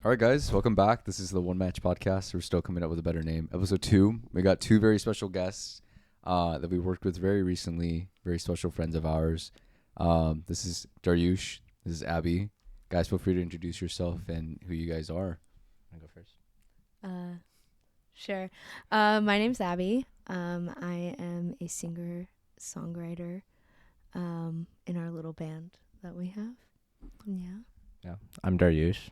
All right, guys, welcome back. This is the One Match Podcast. We're still coming up with a better name. Episode 2. We got two very special guests that we worked with very recently. Very special friends of ours. This is Daryuish. This is Abby. Guys, feel free to introduce yourself and who you guys are. I'll go first. Sure. My name's Abby. I am a singer-songwriter in our little band that we have. Yeah. I'm Daryuish.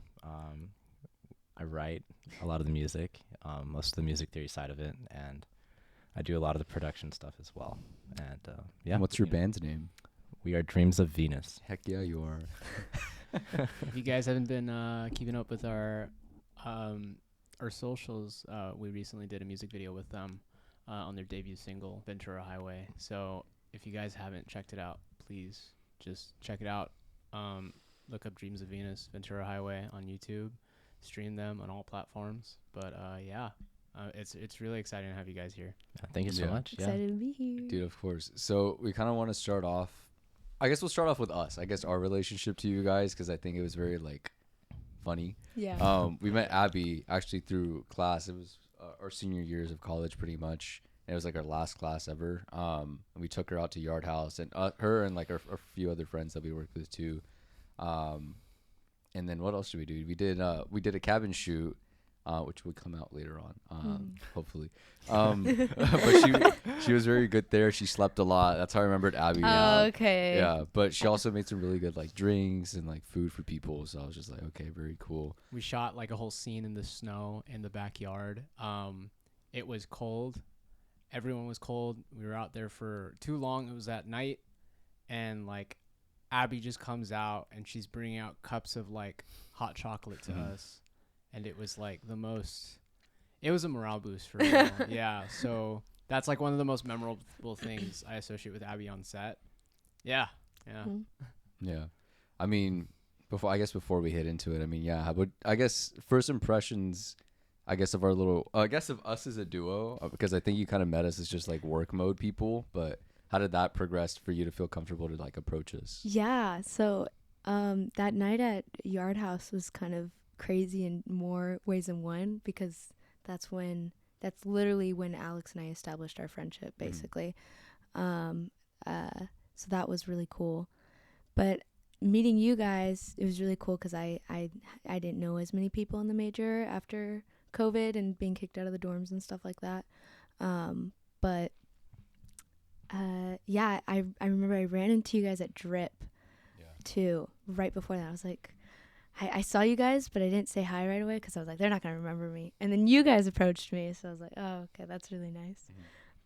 I write a lot of the music, most of the music theory side of it, and I do a lot of the production stuff as well. And And what's your band's name? We are Dreams of Venus. Heck yeah, you are. If you guys haven't been keeping up with our socials, we recently did a music video with them on their debut single, Ventura Highway. So if you guys haven't checked it out, please just check it out. Look up Dreams of Venus, Ventura Highway on YouTube. Stream them on all platforms. But it's really exciting to have you guys here. Thank you so much. Excited to be here. Dude, of course. So we kind of want to start off. I guess we'll start off with us. I guess our relationship to you guys, because I think it was very funny. Yeah. We met Abby actually through class. It was our senior years of college, pretty much. And it was our last class ever. And we took her out to Yard House, and her and our few other friends that we worked with too. And then what else did we do? We did a cabin shoot, which would come out later on, hopefully. But she was very good there. She slept a lot. That's how I remembered Abby. Okay. Yeah, but she also made some really good drinks and food for people. So I was just okay, very cool. We shot a whole scene in the snow in the backyard. It was cold. Everyone was cold. We were out there for too long. It was at night, and Abby just comes out and she's bringing out cups of hot chocolate to us, and it was it was a morale boost for real. Yeah, so that's one of the most memorable things I associate with Abby on set. Yeah. Yeah, I mean, before we hit into it, but I guess first impressions, of our little, of us as a duo, because I think you kind of met us as just work mode people, but how did that progress for you to feel comfortable to approach us? Yeah. So that night at Yard House was kind of crazy in more ways than one, because that's literally when Alex and I established our friendship, basically. So that was really cool. But meeting you guys, it was really cool because I didn't know as many people in the major after COVID and being kicked out of the dorms and stuff like that. But I remember I ran into you guys at Drip too, right before that. I was I saw you guys, but I didn't say hi right away because I was they're not going to remember me. And then you guys approached me, so I was oh, okay, that's really nice.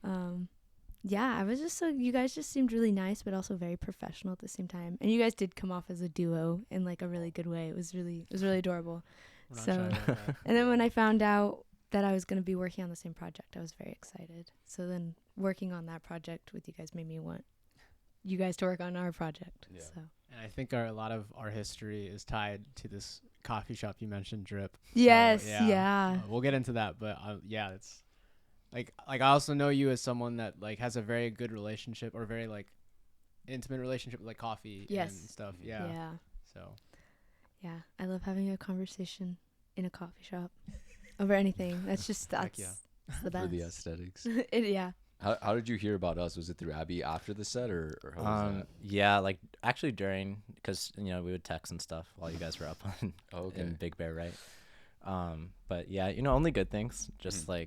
I was just you guys just seemed really nice, but also very professional at the same time. And you guys did come off as a duo in a really good way. It was really adorable. So, and then when I found out that I was going to be working on the same project, I was very excited. So then working on that project with you guys made me want you guys to work on our project. Yeah. So. And I think a lot of our history is tied to this coffee shop you mentioned, Drip. Yes, so, yeah. We'll get into that, but it's I also know you as someone that has a very good relationship, or very intimate relationship with coffee and stuff. Yeah. Yeah. So. Yeah, I love having a conversation in a coffee shop over anything. That's the best. For the aesthetics. Yeah. How did you hear about us? Was it through Abby after the set, or how was that? Yeah, actually during, because we would text and stuff while you guys were up on in Big Bear, right? But yeah, only good things. Just I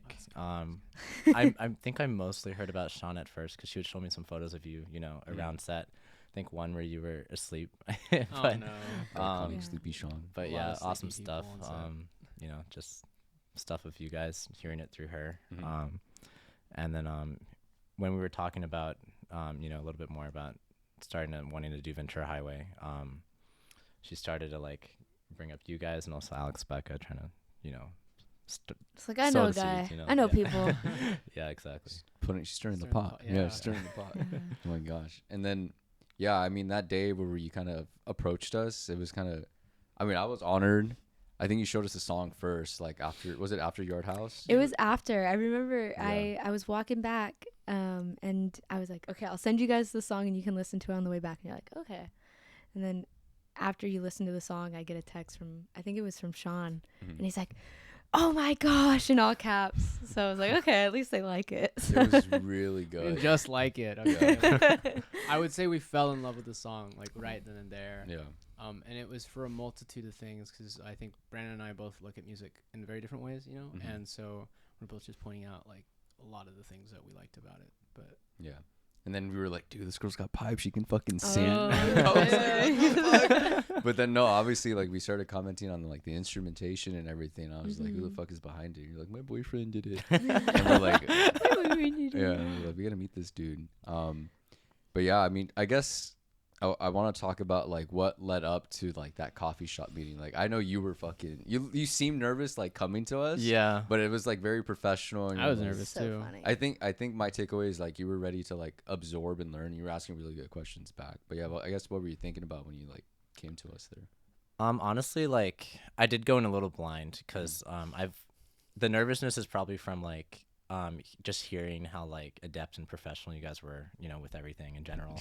think I mostly heard about Sean at first because she would show me some photos of you, around set. I think one where you were asleep. But, Sleepy Sean. But yeah, awesome stuff. Just stuff of you guys, hearing it through her. And then when we were talking about, a little bit more about wanting to do Ventura Highway, she started to bring up you guys and also Alex Becca, trying to, it's I know a guy. Seeds, I know people. Yeah, exactly. She's stirring the pot. Yeah, she's stirring the pot. Oh my gosh. And then, that day where you kind of approached us, it was kind of, I was honored. I think you showed us the song first, was it after Yard House? It was after. I remember I was walking back, and I was okay, I'll send you guys the song and you can listen to it on the way back. And you're okay. And then after you listen to the song, I get a text from, I think it was from Sean, and he's like, "Oh my gosh," in all caps. So I was like, okay, at least they like it. It was really good. And just like it. Okay. I would say we fell in love with the song like right then and there. Yeah. And it was for a multitude of things, because I think Brandon and I both look at music in very different ways, you know, and so we're both just pointing out like a lot of the things that we liked about it. But yeah. And then we were like, dude, this girl's got pipes. She can fucking sing. But then, no, obviously, like, we started commenting on, like, the instrumentation and everything. I was like, who the fuck is behind it? You're like, my boyfriend did it. And we're like, yeah, and we're like, we got to meet this dude. But, yeah, I mean, I guess I want to talk about, like, what led up to, like, that coffee shop meeting. Like, I know you were fucking, you seemed nervous, like, coming to us. Yeah. But it was, like, very professional. And I was like, nervous So too. funny. I think my takeaway is like you were ready to like absorb and learn. You were asking really good questions back. But yeah, well, I guess what were you thinking about when you like came to us there? Honestly, like I did go in a little blind because the nervousness is probably from like just hearing how like adept and professional you guys were, you know, with everything in general.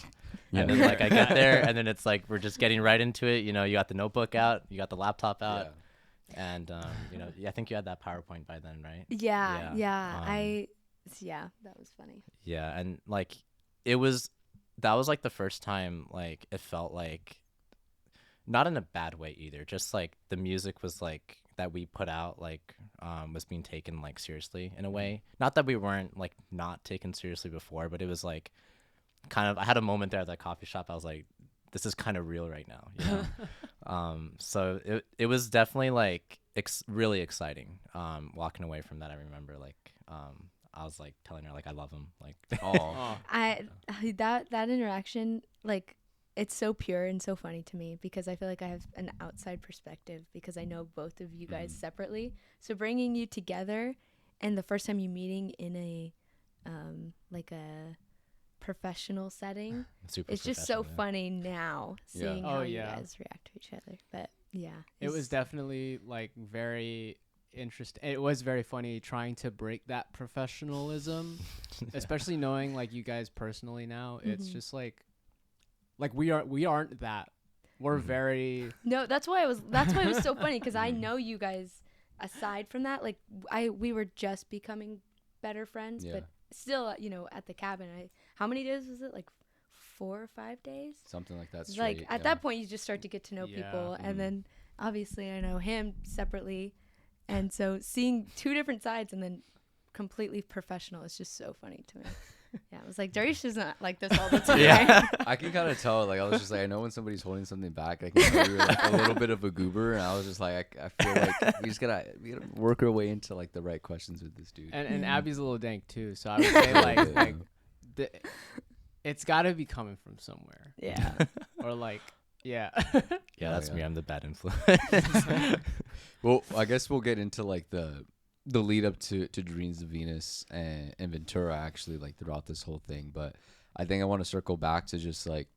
Yeah. And then like I get there and then it's like we're just getting right into it. You know, you got the notebook out, you got the laptop out. Yeah. And you know, I think you had that PowerPoint by then, right? Yeah. Yeah. Yeah, that was funny. Yeah, and like that was like the first time like it felt like not in a bad way either. Just like the music was like that we put out like was being taken like seriously in a way. Not that we weren't like not taken seriously before, but it was like kind of I had a moment there at that coffee shop. I was like, this is kind of real right now, you know? So it was definitely like really exciting walking away from that. I remember like I was like telling her like I love him, like Oh. That interaction, like, it's so pure and so funny to me because I feel like I have an outside perspective because I know both of you guys separately. So bringing you together and the first time you meeting in a like a professional setting, super it's just so professional, yeah. funny now seeing Oh, how yeah. you guys react to each other. But yeah, It was definitely like very interesting. It was very funny trying to break that professionalism, especially knowing like you guys personally now. It's just like we aren't that. We're very No, that's why it was so funny because I know you guys. Aside from that, like we were just becoming better friends, but still, you know, at the cabin. How many days was it? Like 4 or 5 days? Something like that. Like Straight, at that point, you just start to get to know Yeah. people, and then obviously I know him separately, and so seeing two different sides and then completely professional is just so funny to me. Yeah, I was like, Daryuish is not like this all the time. Yeah. I can kind of tell. Like I was just like, I know when somebody's holding something back. I can tell you were like a little bit of a goober, and I was just like, I feel like we gotta work our way into like the right questions with this dude. and Abby's a little dank too. So I would say like it's got to be coming from somewhere. Yeah. Or like Yeah, Oh, that's yeah. me. I'm the bad influence. Well, I guess we'll get into like the lead up to Dreams of Venus and Ventura actually like throughout this whole thing. But I think I want to circle back to just like,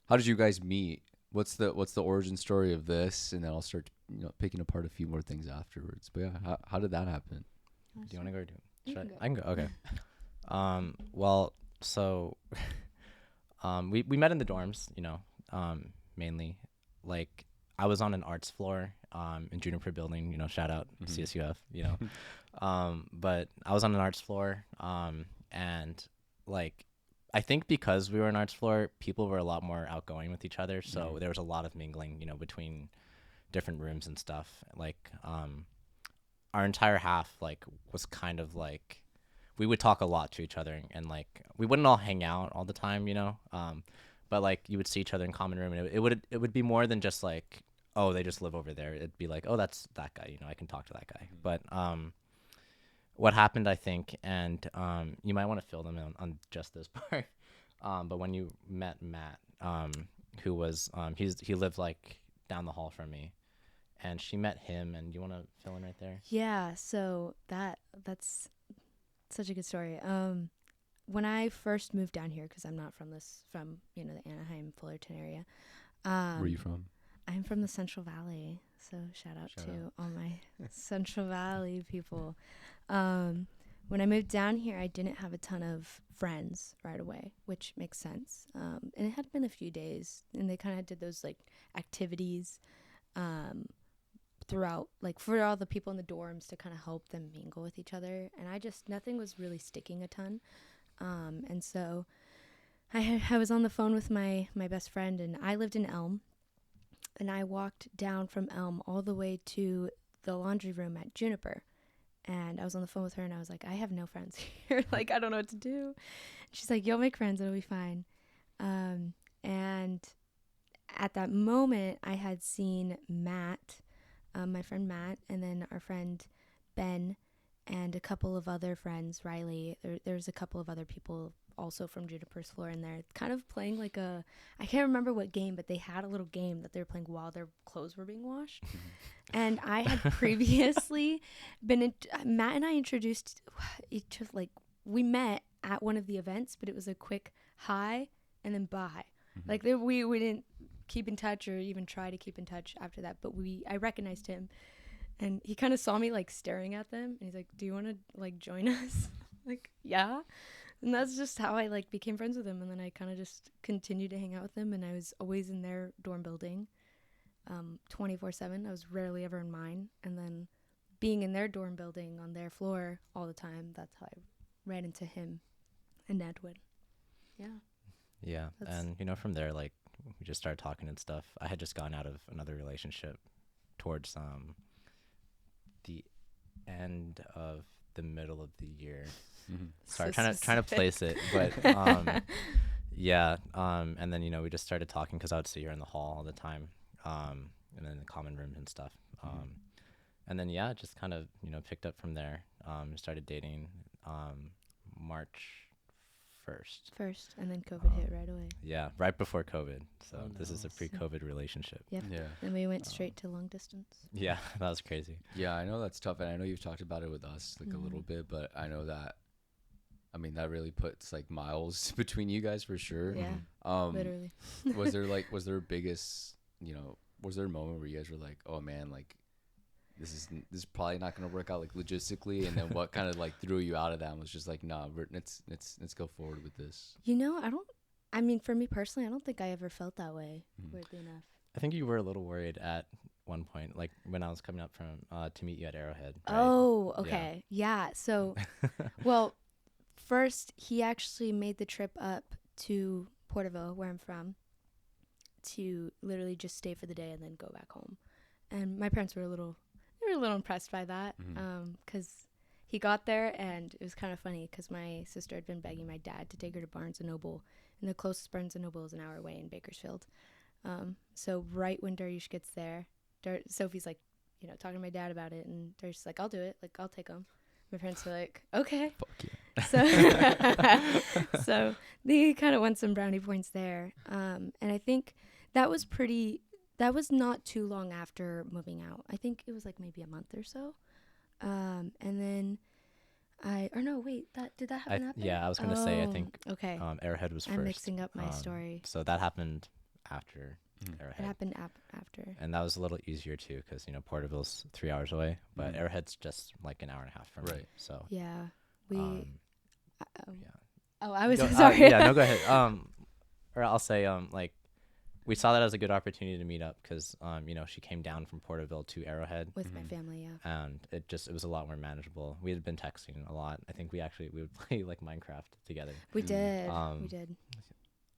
how did you guys meet? What's the origin story of this? And then I'll start, you know, picking apart a few more things afterwards. But yeah, how did that happen? Do you want to go or do You should can I can go. Okay. Well, so we met in the dorms, you know, mainly. Like I was on an arts floor in Juniper Building, you know, shout out CSUF, you know. But I was on an arts floor and like I think because we were an arts floor, people were a lot more outgoing with each other, so there was a lot of mingling, you know, between different rooms and stuff. Like our entire half like was kind of like we would talk a lot to each other and like we wouldn't all hang out all the time, you know. But like you would see each other in common room, and it would be more than just like, oh, they just live over there. It'd be like, oh, that's that guy, you know, I can talk to that guy. But what happened, I think, and you might want to fill them in on just this part. But when you met Matt, who was he lived like down the hall from me, and she met him, and you want to fill in right there? Yeah, so that's such a good story. When I first moved down here, because I'm not from you know, the Anaheim, Fullerton area. Where are you from? I'm from the Central Valley, so shout out to all my Central Valley people. When when I moved down here, I didn't have a ton of friends right away, which makes sense. And it had been a few days, and they kind of did those like activities throughout, like for all the people in the dorms to kind of help them mingle with each other. And nothing was really sticking a ton. And so I was on the phone with my best friend, and I lived in Elm, and I walked down from Elm all the way to the laundry room at Juniper. And I was on the phone with her, and I was like, I have no friends here. Like, I don't know what to do. And she's like, you'll make friends. It'll be fine. And at that moment, I had seen Matt, my friend Matt, and then our friend Ben, and a couple of other friends, Riley. There's a couple of other people also from Juniper's floor in there, kind of playing like I can't remember what game, but they had a little game that they were playing while their clothes were being washed. And I had previously Matt and I introduced each of, like, we met at one of the events, but it was a quick hi and then bye. Like we didn't keep in touch or even try to keep in touch after that, but I recognized him, and he kind of saw me like staring at them, and he's like, do you want to like join us? Like, yeah. And that's just how I like became friends with him. And then I kind of just continued to hang out with him, and I was always in their dorm building 24/7. I was rarely ever in mine. And then being in their dorm building on their floor all the time, that's how I ran into him and Edwin. Yeah. Yeah. And, you know, from there, like, we just started talking and stuff. I had just gone out of another relationship towards the end of the middle of the year. Sorry, So trying to place it, but yeah. And then, you know, we just started talking because I would see her in the hall all the time, and then the common rooms and stuff. And then yeah, just kind of, you know, picked up from there. Started dating March 1st, and then COVID hit right away. Yeah, right before COVID. So this is a no. pre-COVID relationship. Yep. Yeah. Then we went straight to long distance. Yeah, that was crazy. Yeah, I know that's tough, and I know you've talked about it with us like a little bit, but I know that, I mean, that really puts like miles between you guys for sure. Yeah. Literally. was there a biggest, you know, was there a moment where you guys were like, oh man, like this is probably not going to work out like logistically, and then what kind of like threw you out of that and was just like, nah, let's go forward with this? You know, I mean, for me personally, I don't think I ever felt that way, weirdly enough. I think you were a little worried at one point, like when I was coming up from to meet you at Arrowhead. Right? Oh, okay. Yeah. So, well, first he actually made the trip up to Porterville, where I'm from, to literally just stay for the day and then go back home. And my parents were a little impressed by that, because he got there, and it was kind of funny because my sister had been begging my dad to take her to Barnes & Noble, and the closest Barnes & Noble is an hour away in Bakersfield. So right when Daryuish gets there, Sophie's like, you know, talking to my dad about it, and Daryuish's like, I'll do it. Like, I'll take him. My parents were like, okay. Fuck yeah. So they kind of won some brownie points there. And I think that was not too long after moving out. I think it was like maybe a month or so. And then did that happen after? Yeah, I was going to say, I think okay. Arrowhead was first. I'm mixing up my story. So that happened after Arrowhead. It happened after. And that was a little easier too, because, you know, Porterville's 3 hours away, but Arrowhead's just like an hour and a half from me. So yeah, yeah. Oh, I was sorry. Yeah, no, go ahead. Or I'll say, like, we saw that as a good opportunity to meet up because, you know, she came down from Porterville to Arrowhead with my family, yeah. and it was a lot more manageable. We had been texting a lot. I think we would play like Minecraft together. We did. We did.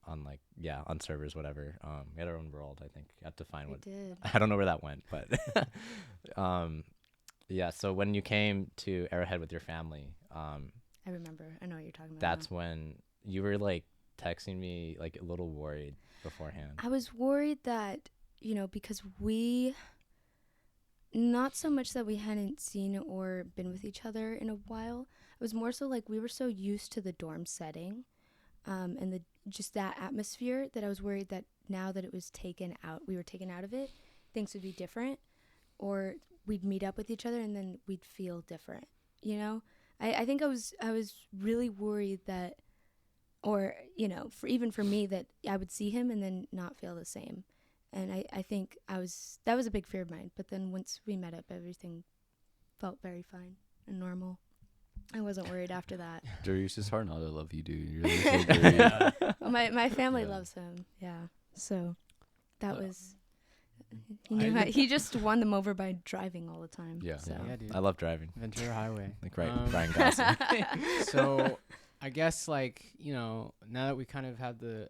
On like, on servers, whatever. We had our own world, I think. You have to find we did. I don't know where that went, but yeah. So when you came to Arrowhead with your family, I remember. I know what you're talking about. That's when you were like texting me like a little worried beforehand. I was worried that, you know, because not so much that we hadn't seen or been with each other in a while. It was more so like we were so used to the dorm setting, and just that atmosphere, that I was worried that now that we were taken out of it, things would be different, or we'd meet up with each other and then we'd feel different, you know? I think I was really worried that, or, you know, even for me, that I would see him and then not feel the same. And I think that was a big fear of mine. But then once we met up, everything felt very fine and normal. I wasn't worried after that. Daryuish, it's hard not to love you, dude. You're really so great. Well, my family Yeah. loves him. Yeah. So that Uh, was. He knew I- he just won them over by driving all the time. Yeah. So. Yeah, dude. I love driving. Ventura Highway. Like Um, Ryan Gosling. So I guess like, you know, now that we kind of have the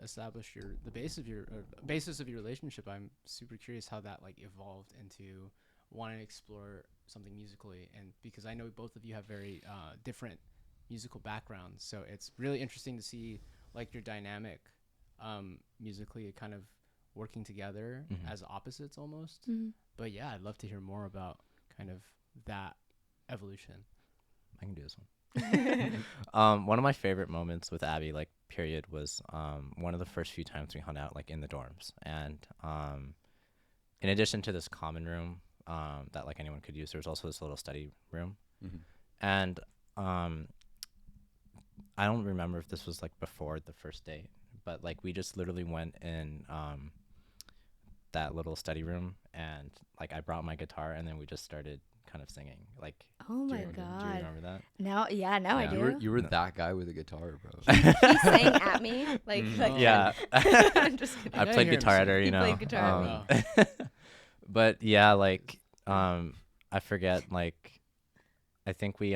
basis of your relationship, I'm super curious how that like evolved into wanting to explore something musically, and because I know both of you have very different musical backgrounds, so it's really interesting to see like your dynamic musically kind of working together Mhm. as opposites almost. Mhm. But yeah, I'd love to hear more about kind of that evolution. I can do this one. One of my favorite moments with Abby, like period, was one of the first few times we hung out like in the dorms, and in addition to this common room that like anyone could use, there was also this little study room, Mhm. and I don't remember if this was like before the first date, but like we just literally went in that little study room, and like I brought my guitar, and then we just started kind of singing. Like, Oh do my you god. remember that? Now I Yeah. do. You were No. that guy with a guitar, bro. He sang at me like Mhm. like Yeah. I'm just kidding. I Yeah, I played hear him guitar at sing. her, you He know. played guitar. But yeah, like I forget, like I think we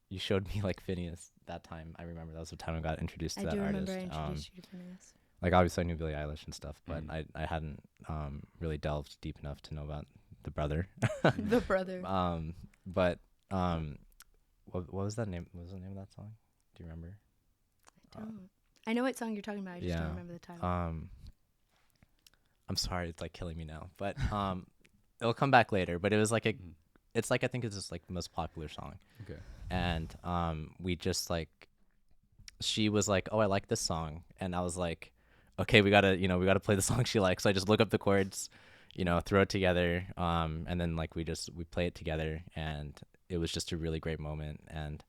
you showed me like Phineas that time. I remember that was the time I got introduced to I that do artist. remember I introduced you to Phineas. Like obviously I knew Billie Eilish and stuff, but Mhm. I hadn't really delved deep enough to know about the brother. The brother. But what was that name? What was the name of that song? Do you remember? Don't. I know what song you're talking about. I just yeah. don't remember the title. I'm sorry, it's like killing me now, but it'll come back later. But it was like Mhm. it's like I think it's just like the most popular song. Okay. And we just like, she was like, oh, I like this song, and I was like, okay, we gotta play the song she likes. So I just look up the chords, throw it together, and then like we play it together, and it was just a really great moment. And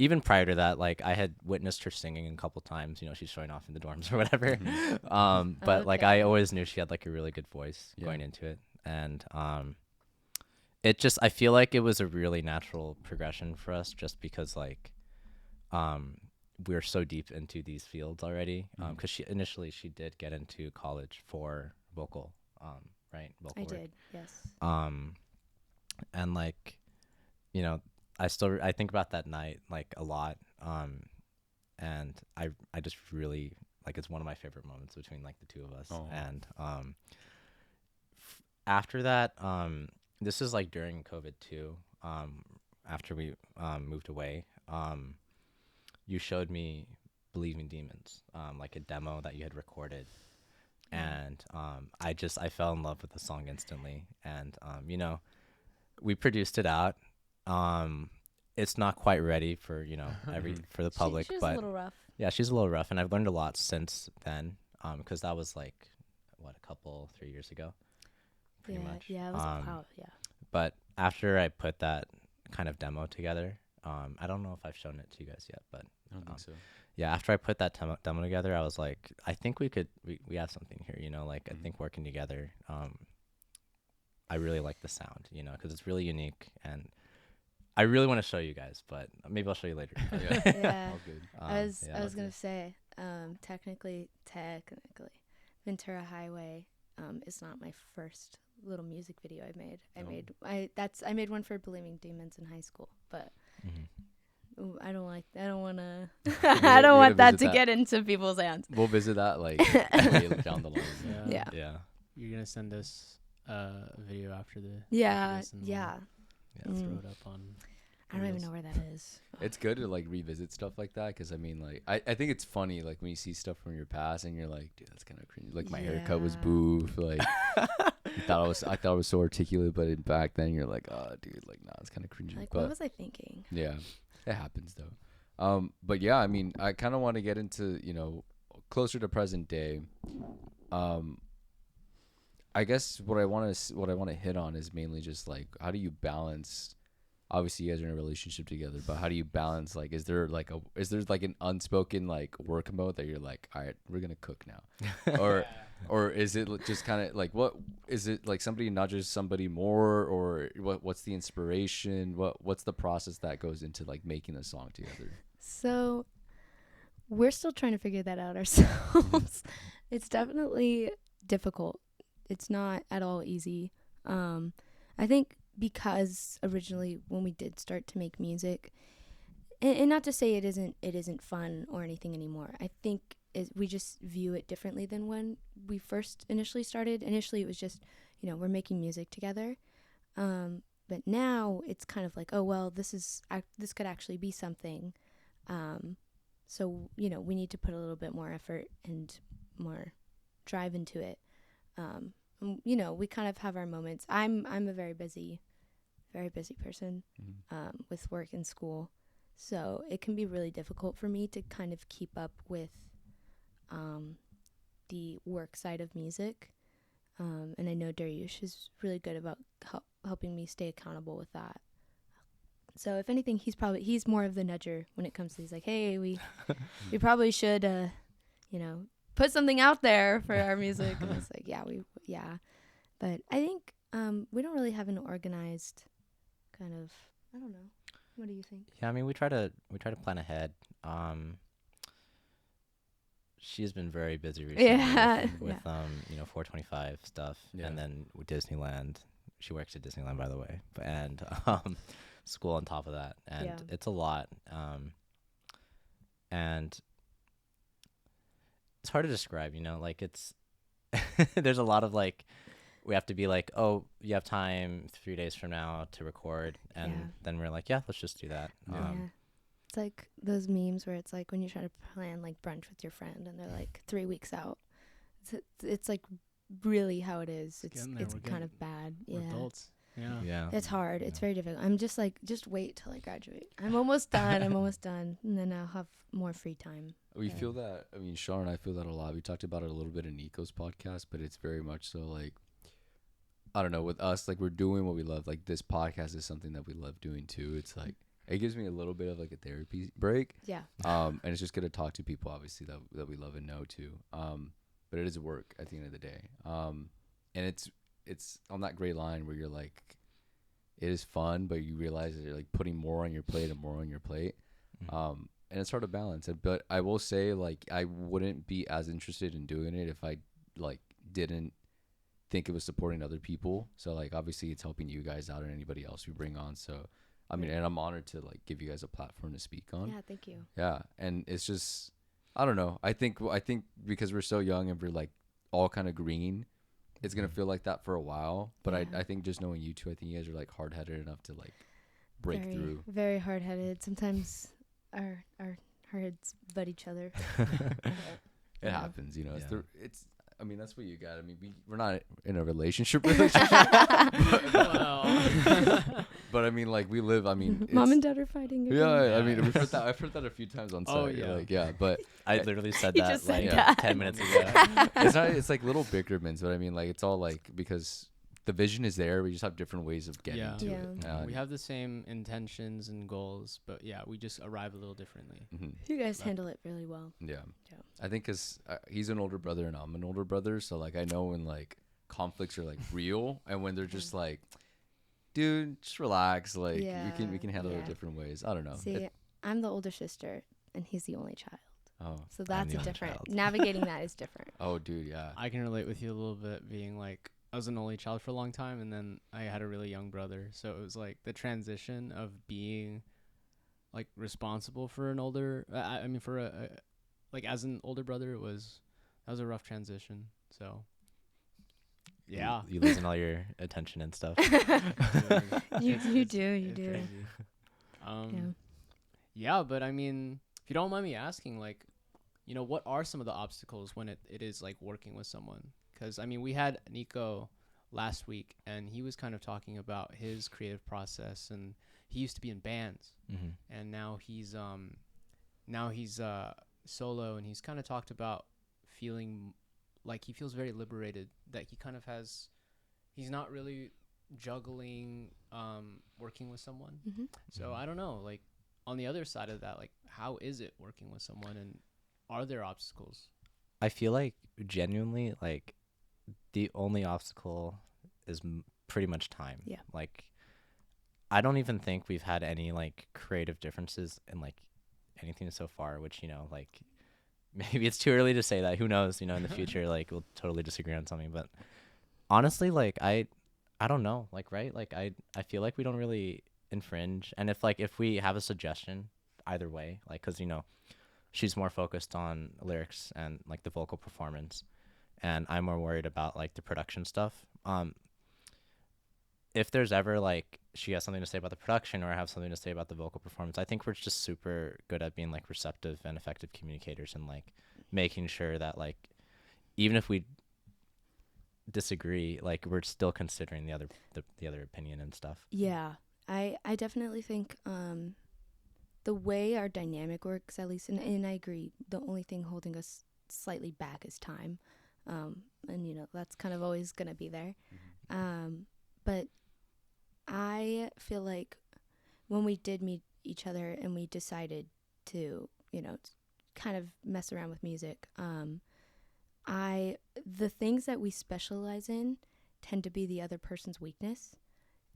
even prior to that, like I had witnessed her singing a couple times. She's showing off in the dorms or whatever. But like I Okay. always knew she had like a really good voice Yeah. going into it, and it just, I feel like it was a really natural progression for us, just because like we're so deep into these fields already. Because she did get into college for vocal, right? Vocal I work. did. Yes. And like, I think about that night like a lot. And I just really like, it's one of my favorite moments between like the two of us. Oh. And after that, this is like during COVID too. After we moved away, you showed me Believing Demons, like a demo that you had recorded. And I fell in love with the song instantly. And we produced it out. It's not quite ready for for the public, She's but a little rough. yeah, she's a little rough, and I've learned a lot since then. Because that was like 3 years ago, pretty Yeah. much. Yeah. It was a while. Yeah. But after I put that kind of demo together, I don't know if I've shown it to you guys yet, but I don't think so. yeah, after I put that demo together, I was like, I think we have something here, like I think working together, I really like the sound, because it's really unique, and I really want to show you guys, but maybe I'll show you later. Yeah. Yeah. All good. I was yeah. gonna say, technically, Ventura Highway, is not my first little music video I made. I made one for Believing Demons in high school, but Mhm. ooh, I don't want to. We're I gonna don't want that visit to that. get into people's hands. We'll visit that like way down the line. Yeah. Yeah. You're gonna send us a video after the Yeah, this and we'll yeah. Yeah. throw Mm. it up on. I don't even Reels. know where that is. It's good to like revisit stuff like that, because I mean, like I think it's funny like when you see stuff from your past and you're like, dude, that's kind of cringe. Like my haircut was Yeah. boof. Like I thought it was so articulate, but back then you're like, oh, dude, like nah, it's kind of cringy. Like, but what was I thinking? yeah, it happens though. But yeah, I mean, I kind of want to get into closer to present day. I guess what I want to hit on is mainly just like, how do you balance? Obviously, you guys are in a relationship together, but how do you balance? Like, is there like an unspoken like work mode that you're like, all right, we're gonna cook now, or or is it just kind of like, what is it like, somebody nudges somebody more, or what's the inspiration, what's the process that goes into like making a song together? So we're still trying to figure that out ourselves. It's definitely difficult. It's not at all easy. I think because originally when we did start to make music, and not to say it isn't fun or anything anymore. I think we just view it differently than when we first initially started. Initially, it was just, we're making music together. But now it's kind of like, oh, well, this could actually be something. So, we need to put a little bit more effort and more drive into it. We kind of have our moments. I'm a very busy person, with work and school. So it can be really difficult for me to kind of keep up with the work side of music. And I know Daryuish is really good about helping me stay accountable with that. So if anything, he's more of the nudger when it comes to, he's like, hey, we probably should, put something out there for our music. And it's like, yeah. But I think we don't really have an organized kind of, I don't know. What do you think? Yeah, I mean, we try to plan ahead. She's been very busy recently with 425 stuff, and then with Disneyland. She works at Disneyland, by the way, and school on top of that, and it's a lot. And it's hard to describe, like it's there's a lot of like, we have to be like, oh, you have time 3 days from now to record, and then we're like, yeah, let's just do that. It's like those memes where it's like when you try to plan like brunch with your friend and they're like 3 weeks out. It's like really how it is. It's kind of bad. We're adults. Yeah. It's hard. It's very difficult. I'm just like, just wait till I graduate. I'm almost done. And then I'll have more free time. We feel that. I mean, Sean and I feel that a lot. We talked about it a little bit in Nico's podcast, but it's very much so like, I don't know, with us, like we're doing what we love. Like this podcast is something that we love doing too. It's like, it gives me a little bit of like a therapy break. Yeah. And it's just good to talk to people, obviously, that we love and know too. But it is work at the end of the day. And it's on that gray line where you're like, it is fun, but you realize that you're like putting more on your plate and more on your plate. And it's hard to balance it. But I will say, like, I wouldn't be as interested in doing it if I like didn't think it was supporting other people. So like obviously it's helping you guys out and anybody else we bring on. So I mean, and I'm honored to like give you guys a platform to speak on. Yeah, thank you. Yeah, and it's just, I don't know. I think because we're so young and we're like all kind of green, it's gonna feel like that for a while. But I think just knowing you two, I think you guys are like hard headed enough to like break through. Very hard headed. Sometimes our heads butt each other. It happens, it's. I mean, that's what you got. I mean, we're not in a relationship, but I mean, like we live. I mean, mom and dad are fighting. Again. Yeah, I mean, I've heard that a few times on set. Oh yeah, but I literally said that like 10 minutes ago. It's like little bickerments, but I mean, like it's all like because the vision is there. We just have different ways of getting to it. We have the same intentions and goals, but we just arrive a little differently. You guys handle it really well. Yeah. I think because he's an older brother and I'm an older brother, so like I know when like conflicts are like real and when they're just like, dude, just relax. Like we can handle it different ways. I don't know. See, I'm the older sister and he's the only child. Oh, so that's a different. Navigating that is different. Oh, dude, yeah. I can relate with you a little bit, being like, I was an only child for a long time, and then I had a really young brother. So it was like the transition of being like responsible for an older, I mean, for like as an older brother, that was a rough transition. So yeah, you losing all your attention and stuff. You do. Yeah, but I mean, if you don't mind me asking, like, what are some of the obstacles when it is like working with someone? Because, I mean, we had Nico last week, and he was kind of talking about his creative process, and he used to be in bands, and now he's solo, and he's kind of talked about feeling like he feels very liberated, that he kind of he's not really juggling working with someone. So I don't know, like, on the other side of that, like, how is it working with someone, and are there obstacles? I feel like genuinely like the only obstacle is pretty much time. Yeah. Like I don't even think we've had any like creative differences in like anything so far, which, you know, like maybe it's too early to say that. Who knows, you know, in the future, like we'll totally disagree on something. But honestly, like I don't know, like, right? Like I feel like we don't really infringe. And if we have a suggestion either way, like, cause you know, she's more focused on lyrics and like the vocal performance, and I'm more worried about like the production stuff. If there's ever like she has something to say about the production or I have something to say about the vocal performance, I think we're just super good at being like receptive and effective communicators and like making sure that like even if we disagree, like we're still considering the other opinion and stuff. Yeah, I definitely think the way our dynamic works, at least, and I agree, the only thing holding us slightly back is time, and you know that's kind of always gonna be there. But I feel like when we did meet each other and we decided to, you know, kind of mess around with music, the things that we specialize in tend to be the other person's weakness.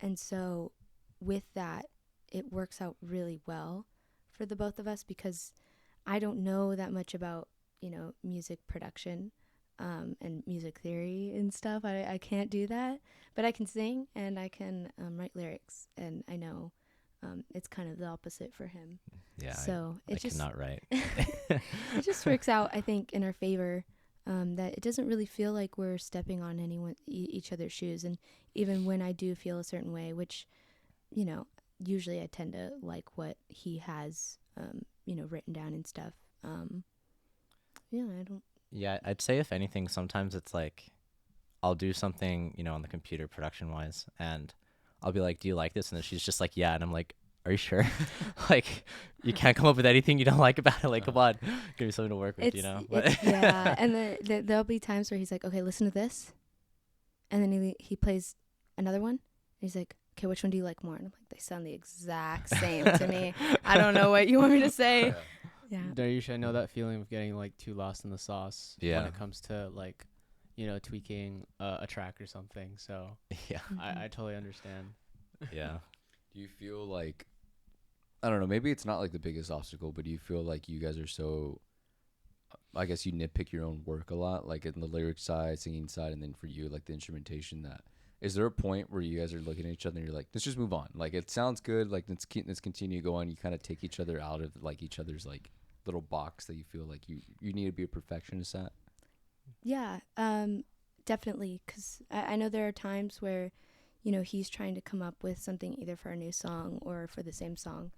And so with that, it works out really well for the both of us because I don't know that much about, you know, music production and music theory and stuff. I can't do that, but I can sing and I can write lyrics, and I know it's kind of the opposite for him. Yeah, so I cannot write. It just works out, I think, in our favor. That it doesn't really feel like we're stepping on each other's shoes. And even when I do feel a certain way, which, you know, usually I tend to like what he has, you know, written down and stuff. Yeah, I don't. Yeah, I'd say if anything, sometimes it's like I'll do something, you know, on the computer production wise, and I'll be like, "Do you like this?" And then she's just like, "Yeah," and I'm like, "Are you sure?" Like, you can't come up with anything you don't like about it. Like, come on, give me something to work with, you know. Yeah, and there'll be times where he's like, "Okay, listen to this," and then he plays another one. And he's like, "Okay, which one do you like more?" And I'm like, "They sound the exact same to me. I don't know what you want me to say." Yeah. Daryuish, I know that feeling of getting like too lost in the sauce when it comes to like, you know, tweaking a track or something. So yeah, I totally understand. Yeah. Do you feel like, I don't know, maybe it's not like the biggest obstacle, but do you feel like you guys are so, I guess you nitpick your own work a lot, like in the lyric side, singing side, and then for you, like the instrumentation, that is there a point where you guys are looking at each other and you're like, let's just move on? Like, it sounds good. Like, let's continue going. You kind of take each other out of like each other's like little box that you feel like you need to be a perfectionist at. Yeah, definitely. Because I know there are times where, you know, he's trying to come up with something either for a new song or for the same song.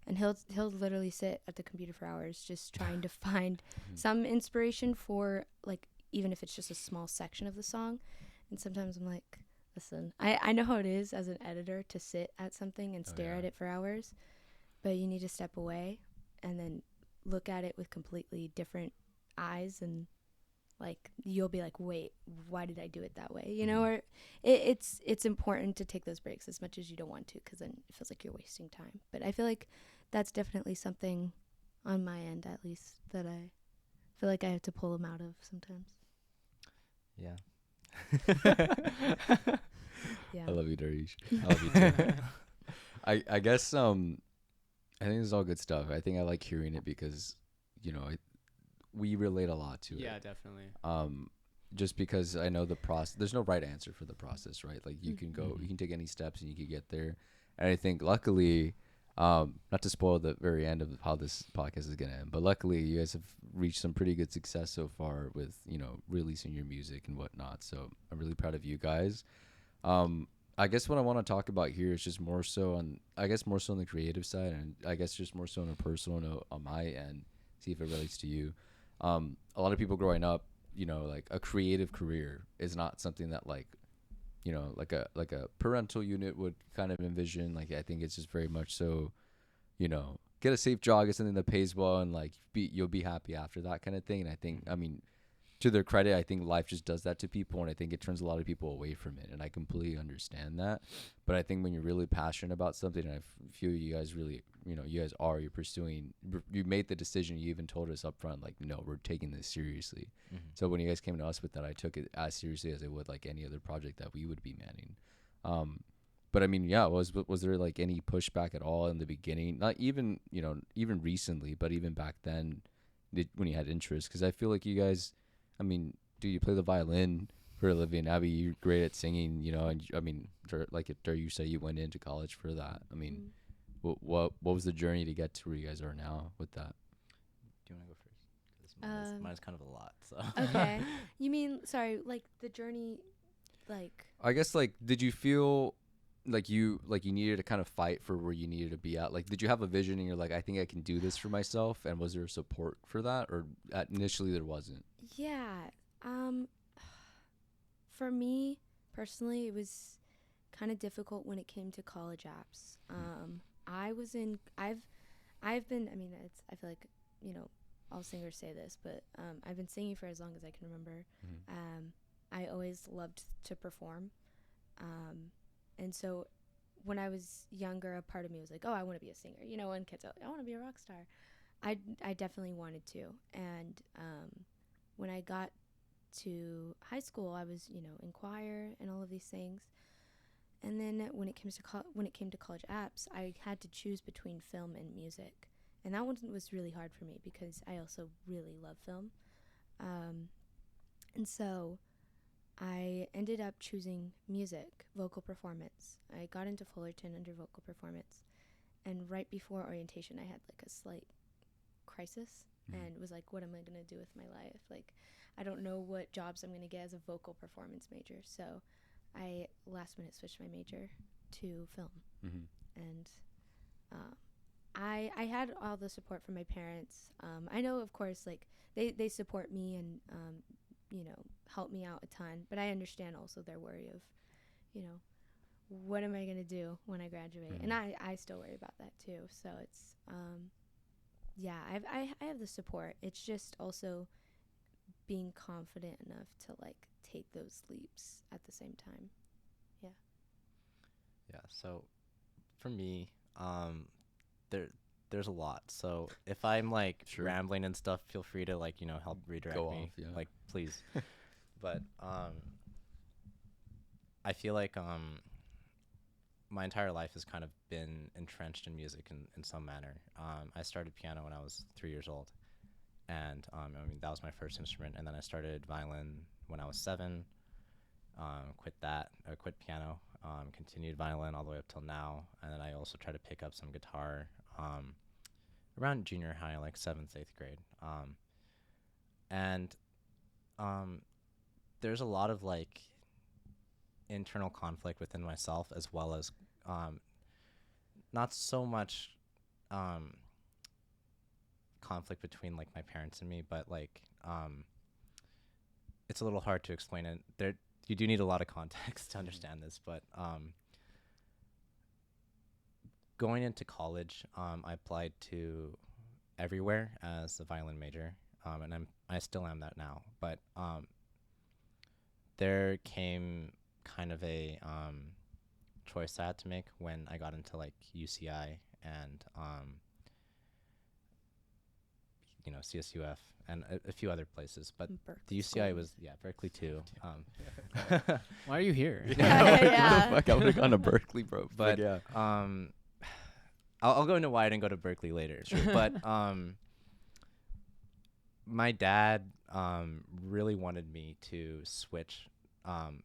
And he'll literally sit at the computer for hours just trying to find some inspiration for, like, even if it's just a small section of the song. And sometimes I'm like, listen, I know how it is as an editor to sit at something and stare at it for hours, but you need to step away and then look at it with completely different eyes, and like you'll be like, wait, why did I do it that way? You know, or it's important to take those breaks as much as you don't want to, because then it feels like you're wasting time. But I feel like that's definitely something on my end, at least, that I feel like I have to pull them out of sometimes. Yeah. Yeah. I love you, Daryuish. I love you too. I guess I think this is all good stuff. I think I like hearing it because, you know, we relate a lot to it. Yeah, definitely. Just because I know the process, there's no right answer for the process, right? Like you can go, you can take any steps and you can get there. And I think luckily, not to spoil the very end of how this podcast is going to end, but luckily you guys have reached some pretty good success so far with, you know, releasing your music and whatnot. So I'm really proud of you guys. I guess what I want to talk about here is just more so on the creative side, and I guess just more so on a personal note on my end, see if it relates to you. A lot of people growing up, you know, like a creative career is not something that like, you know, like a parental unit would kind of envision. Like, I think it's just very much so, you know, get a safe job, get something that pays well, and like you'll be happy after that kind of thing. And I think, I mean, to their credit, I think life just does that to people, and I think it turns a lot of people away from it, and I completely understand that. But I think when you're really passionate about something, and I feel you guys really you guys are, you're pursuing, you made the decision, you even told us up front, like, no, we're taking this seriously. So when you guys came to us with that, I took it as seriously as I would like any other project that we would be manning. But I mean, yeah, was there like any pushback at all in the beginning? Not even, even recently, but even back then, when you had interest? Because I feel like you guys, I mean, do you play the violin for a living? Abby, you're great at singing, and I mean, like you said, you went into college for that. I mean, what was the journey to get to where you guys are now with that? Do you want to go first? 'Cause mine's kind of a lot. So. Okay. You mean, sorry, like the journey, like. I guess like, did you feel like you needed to kind of fight for where you needed to be at? Like, did you have a vision and you're like, I think I can do this for myself? And was there support for that, or initially there wasn't? Yeah. For me personally, it was kind of difficult when it came to college apps. I've been, I mean, I feel like, all singers say this, but I've been singing for as long as I can remember. I always loved to perform. And so when I was younger, a part of me was like, oh, I want to be a singer. When kids are like, I want to be a rock star. I definitely wanted to. And when I got to high school, I was, in choir and all of these things. And then when it came to college apps, I had to choose between film and music. And that one was really hard for me because I also really love film. And so I ended up choosing music, vocal performance. I got into Fullerton under vocal performance. And right before orientation, I had like a slight crisis and was like, what am I going to do with my life? Like, I don't know what jobs I'm going to get as a vocal performance major. So I last minute switched my major to film. And I had all the support from my parents. I know, of course, like they support me and, help me out a ton. But I understand also their worry of, what am I going to do when I graduate? And I still worry about that too. So it's, yeah, I have the support. It's just also being confident enough to like take those leaps at the same time. Yeah. Yeah. So for me, there's a lot. So if I'm like rambling and stuff, feel free to like, help redirect me. Like, please. But I feel like my entire life has kind of been entrenched in music in some manner. I started piano when I was 3 years old. And I mean, that was my first instrument. And then I started violin when I was 7. Quit piano, continued violin all the way up till now. And then I also tried to pick up some guitar around junior high, like 7th, 8th grade. And there's a lot of like internal conflict within myself, as well as not so much conflict between like my parents and me, but like it's a little hard to explain it. You do need a lot of context to understand this, but going into college, I applied to everywhere as a violin major, and I still am that now. But there came kind of a choice I had to make when I got into like UCI and CSUF and a few other places, but the UCI was Berkeley too. Why are you here? Yeah. Fuck, I would have gone to Berkeley, bro. But yeah, I'll go into why I didn't go to Berkeley later. But my dad really wanted me to switch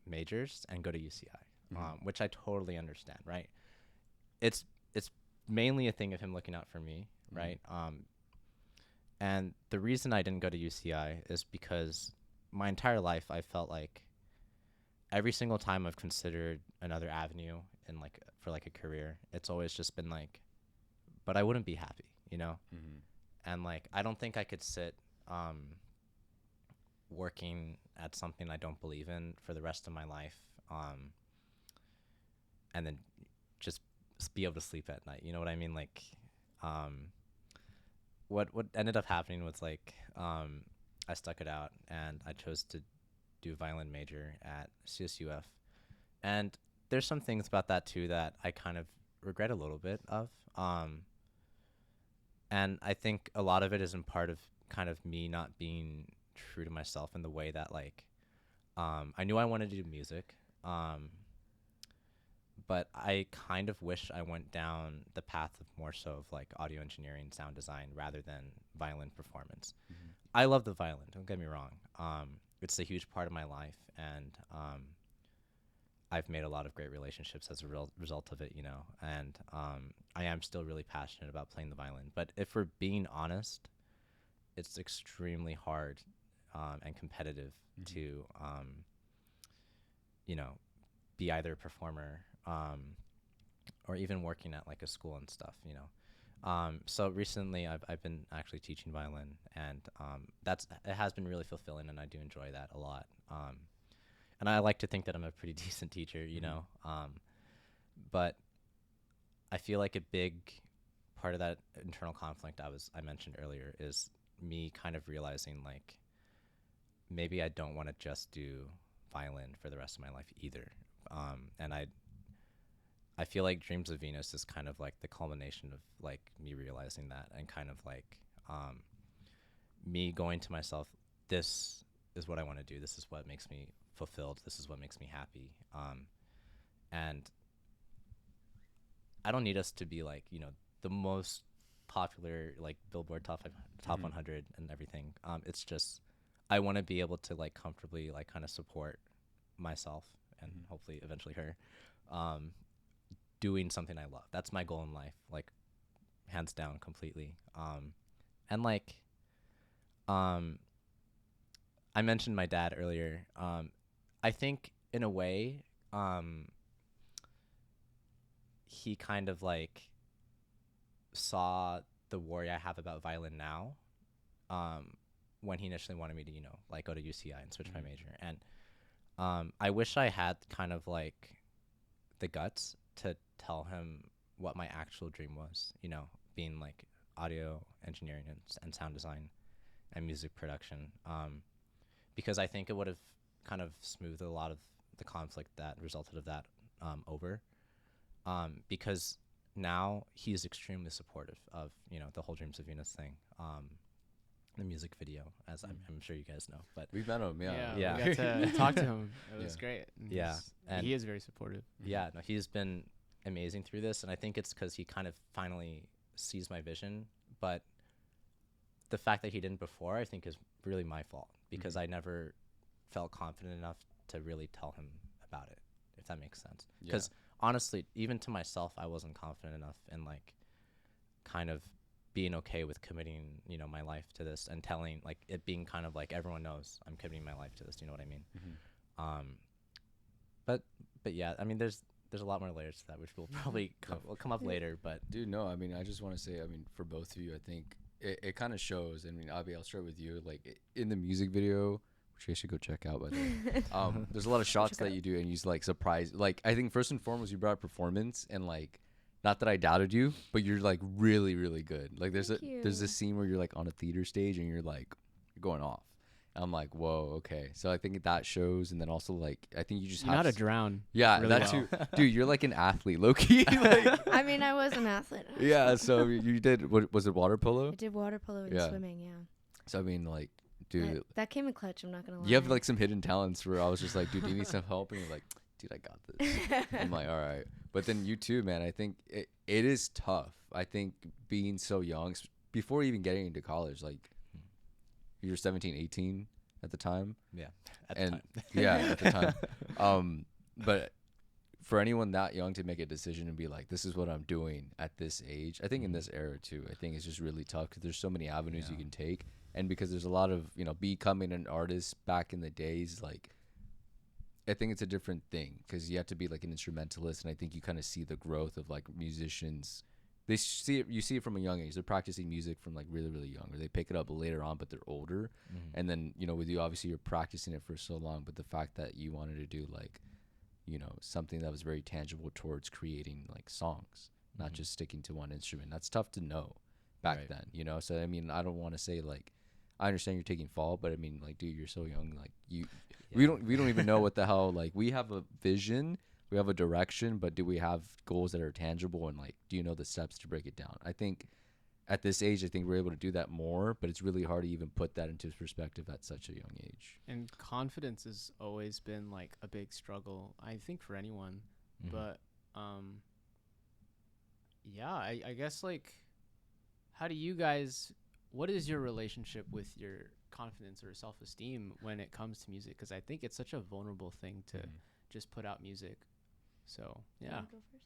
majors and go to UCI, which I totally understand. Right? It's mainly a thing of him looking out for me, right? And the reason I didn't go to UCI is because my entire life I felt like every single time I've considered another avenue in like for like a career, it's always just been like, but I wouldn't be happy, And like I don't think I could sit working at something I don't believe in for the rest of my life, and then just be able to sleep at night. You know what I mean? Like, what ended up happening was like I stuck it out and I chose to do violin major at CSUF, and there's some things about that too that I kind of regret a little bit of. And I think a lot of it is in part of kind of me not being true to myself in the way that like I knew I wanted to do music, but I kind of wish I went down the path of more so of like audio engineering, sound design, rather than violin performance. Mm-hmm. I love the violin, don't get me wrong. It's a huge part of my life, and I've made a lot of great relationships as a result of it, you know, and I am still really passionate about playing the violin. But if we're being honest, it's extremely hard and competitive to, you know, be either a performer or even working at like a school and stuff, you know. So recently I've been actually teaching violin, and it has been really fulfilling, and I do enjoy that a lot. And I like to think that I'm a pretty decent teacher, you know. But I feel like a big part of that internal conflict I mentioned earlier is me kind of realizing like maybe I don't want to just do violin for the rest of my life either. And I feel like Dreams of Venus is kind of like the culmination of like me realizing that, and kind of like me going to myself, this is what I want to do. This is what makes me fulfilled. This is what makes me happy. And I don't need us to be like, you know, the most popular like Billboard top 100 and everything. It's just I want to be able to like comfortably like kind of support myself and hopefully eventually her doing something I love. That's my goal in life, like hands down, completely. And like I mentioned my dad earlier. I think in a way he kind of like saw the worry I have about violin now when he initially wanted me to, you know, like go to UCI and switch my major. And I wish I had kind of like the guts to tell him what my actual dream was, you know, being like audio engineering and sound design and music production. Because I think it would have kind of smoothed a lot of the conflict that resulted of that over. Because now he's extremely supportive of, you know, the whole Dreams of Venus thing. The music video, as I'm sure you guys know. But we've met him, yeah. Yeah. We got to talk to him. It was great. Yeah. And he is very supportive. Yeah, no, he's been amazing through this, and I think it's because he kind of finally sees my vision. But the fact that he didn't before, I think, is really my fault, because I never felt confident enough to really tell him about it, if that makes sense. Because honestly, even to myself, I wasn't confident enough in like kind of being okay with committing, you know, my life to this, and telling like it being kind of like everyone knows I'm committing my life to this. You know what I mean? But yeah, I mean, there's a lot more layers to that, which will probably will come up later. But dude, no, I mean, I just want to say, I mean, for both of you, I think it kind of shows. I mean, I'll start with you. Like in the music video, which you guys should go check out, by the way. There's a lot of shots that you do, and you like surprise. Like I think first and foremost, you brought up performance, and like, not that I doubted you, but you're like really, really good. Like there's this scene where you're like on a theater stage and you're like going off. And I'm like, whoa, okay. So I think that shows, and then also like I think you just You're have not a drown. Yeah, really that too, dude. You're like an athlete, low key. Like, I mean, I was an athlete. yeah. So you did. What was it? Water polo? I did water polo and swimming. Yeah. So I mean, like, dude, that came in clutch. I'm not gonna lie. you have like some hidden talents where I was just like, dude, do you need some help? And you're like, dude, I got this. I'm like, all right. But then you too, man. I think it is tough. I think being so young, before even getting into college, like you were 17, 18 at the time. Yeah. At the time. But for anyone that young to make a decision and be like, this is what I'm doing at this age, I think in this era too, I think it's just really tough because there's so many avenues you can take. And because there's a lot of, you know, becoming an artist back in the days, like, I think it's a different thing because you have to be like an instrumentalist. And I think you kind of see the growth of like musicians. You see it from a young age. They're practicing music from like really, really young, or they pick it up later on, but they're older. And then, you know, with you, obviously you're practicing it for so long, but the fact that you wanted to do like, you know, something that was very tangible towards creating like songs, not just sticking to one instrument. That's tough to know back then, you know? So, I mean, I don't want to say like, I understand you're taking fall, but I mean, like, dude, you're so young. Like we don't even know what the hell, like we have a vision, we have a direction, but do we have goals that are tangible, and like, do you know the steps to break it down? I think at this age, I think we're able to do that more, but it's really hard to even put that into perspective at such a young age. And confidence has always been like a big struggle, I think, for anyone. Mhm. But yeah, I guess like, how do you guys? What is your relationship with your confidence or self-esteem when it comes to music? Because I think it's such a vulnerable thing to just put out music. So You yeah. wanna go first?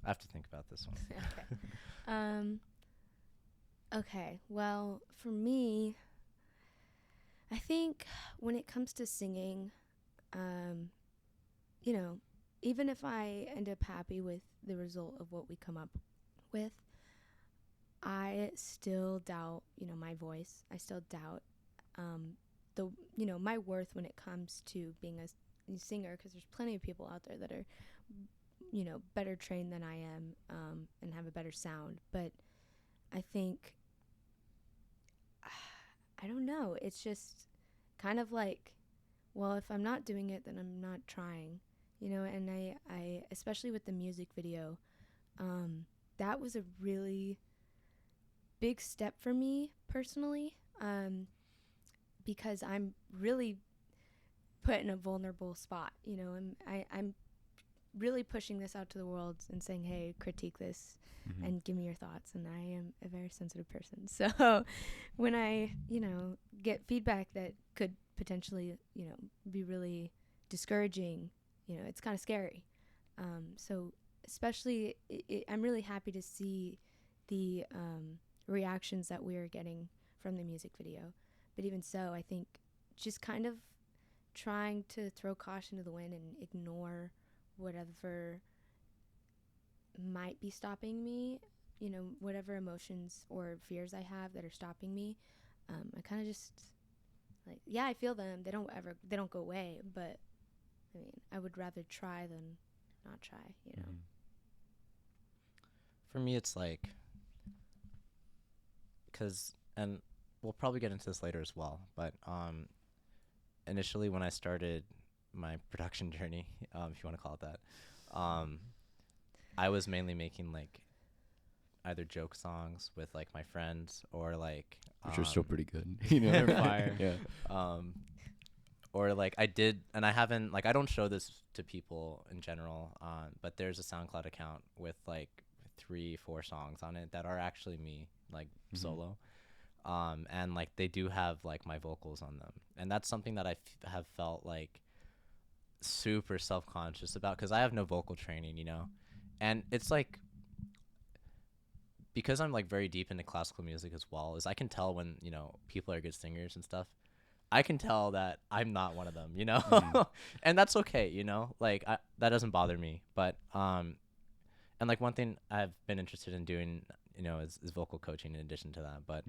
I have to think about this one. Okay. Well, for me, I think when it comes to singing, you know, even if I end up happy with the result of what we come up with, I still doubt, my voice. I still doubt my worth when it comes to being a singer, because there's plenty of people out there that are, better trained than I am, and have a better sound. But I think, I don't know. It's just kind of like, well, if I'm not doing it, then I'm not trying, and I especially with the music video, that was a really big step for me personally, because I'm really put in a vulnerable spot, I'm really pushing this out to the world and saying, hey, critique this and give me your thoughts. And I am a very sensitive person. So when I, get feedback that could potentially, be really discouraging, it's kind of scary. So especially, I'm really happy to see the reactions that we're getting from the music video. But even so, I think just kind of trying to throw caution to the wind and ignore whatever might be stopping me, whatever emotions or fears I have that are stopping me. I kind of just like, yeah, I feel them. They don't go away, but I mean, I would rather try than not try, For me, it's like, and we'll probably get into this later as well, but initially when I started my production journey, if you want to call it that, I was mainly making like either joke songs with like my friends, or like Which are still pretty good. They're fire. Yeah. Or like I did, and I haven't, like, I don't show this to people in general, but there's a SoundCloud account with like 3-4 songs on it that are actually me, like solo. And like they do have like my vocals on them, and that's something that I have felt like super self-conscious about, because I have no vocal training, and it's like, because I'm like very deep into classical music as well, is I can tell when people are good singers and stuff. I can tell that I'm not one of them, and that's okay, like that doesn't bother me. But and like one thing I've been interested in doing, is vocal coaching in addition to that. But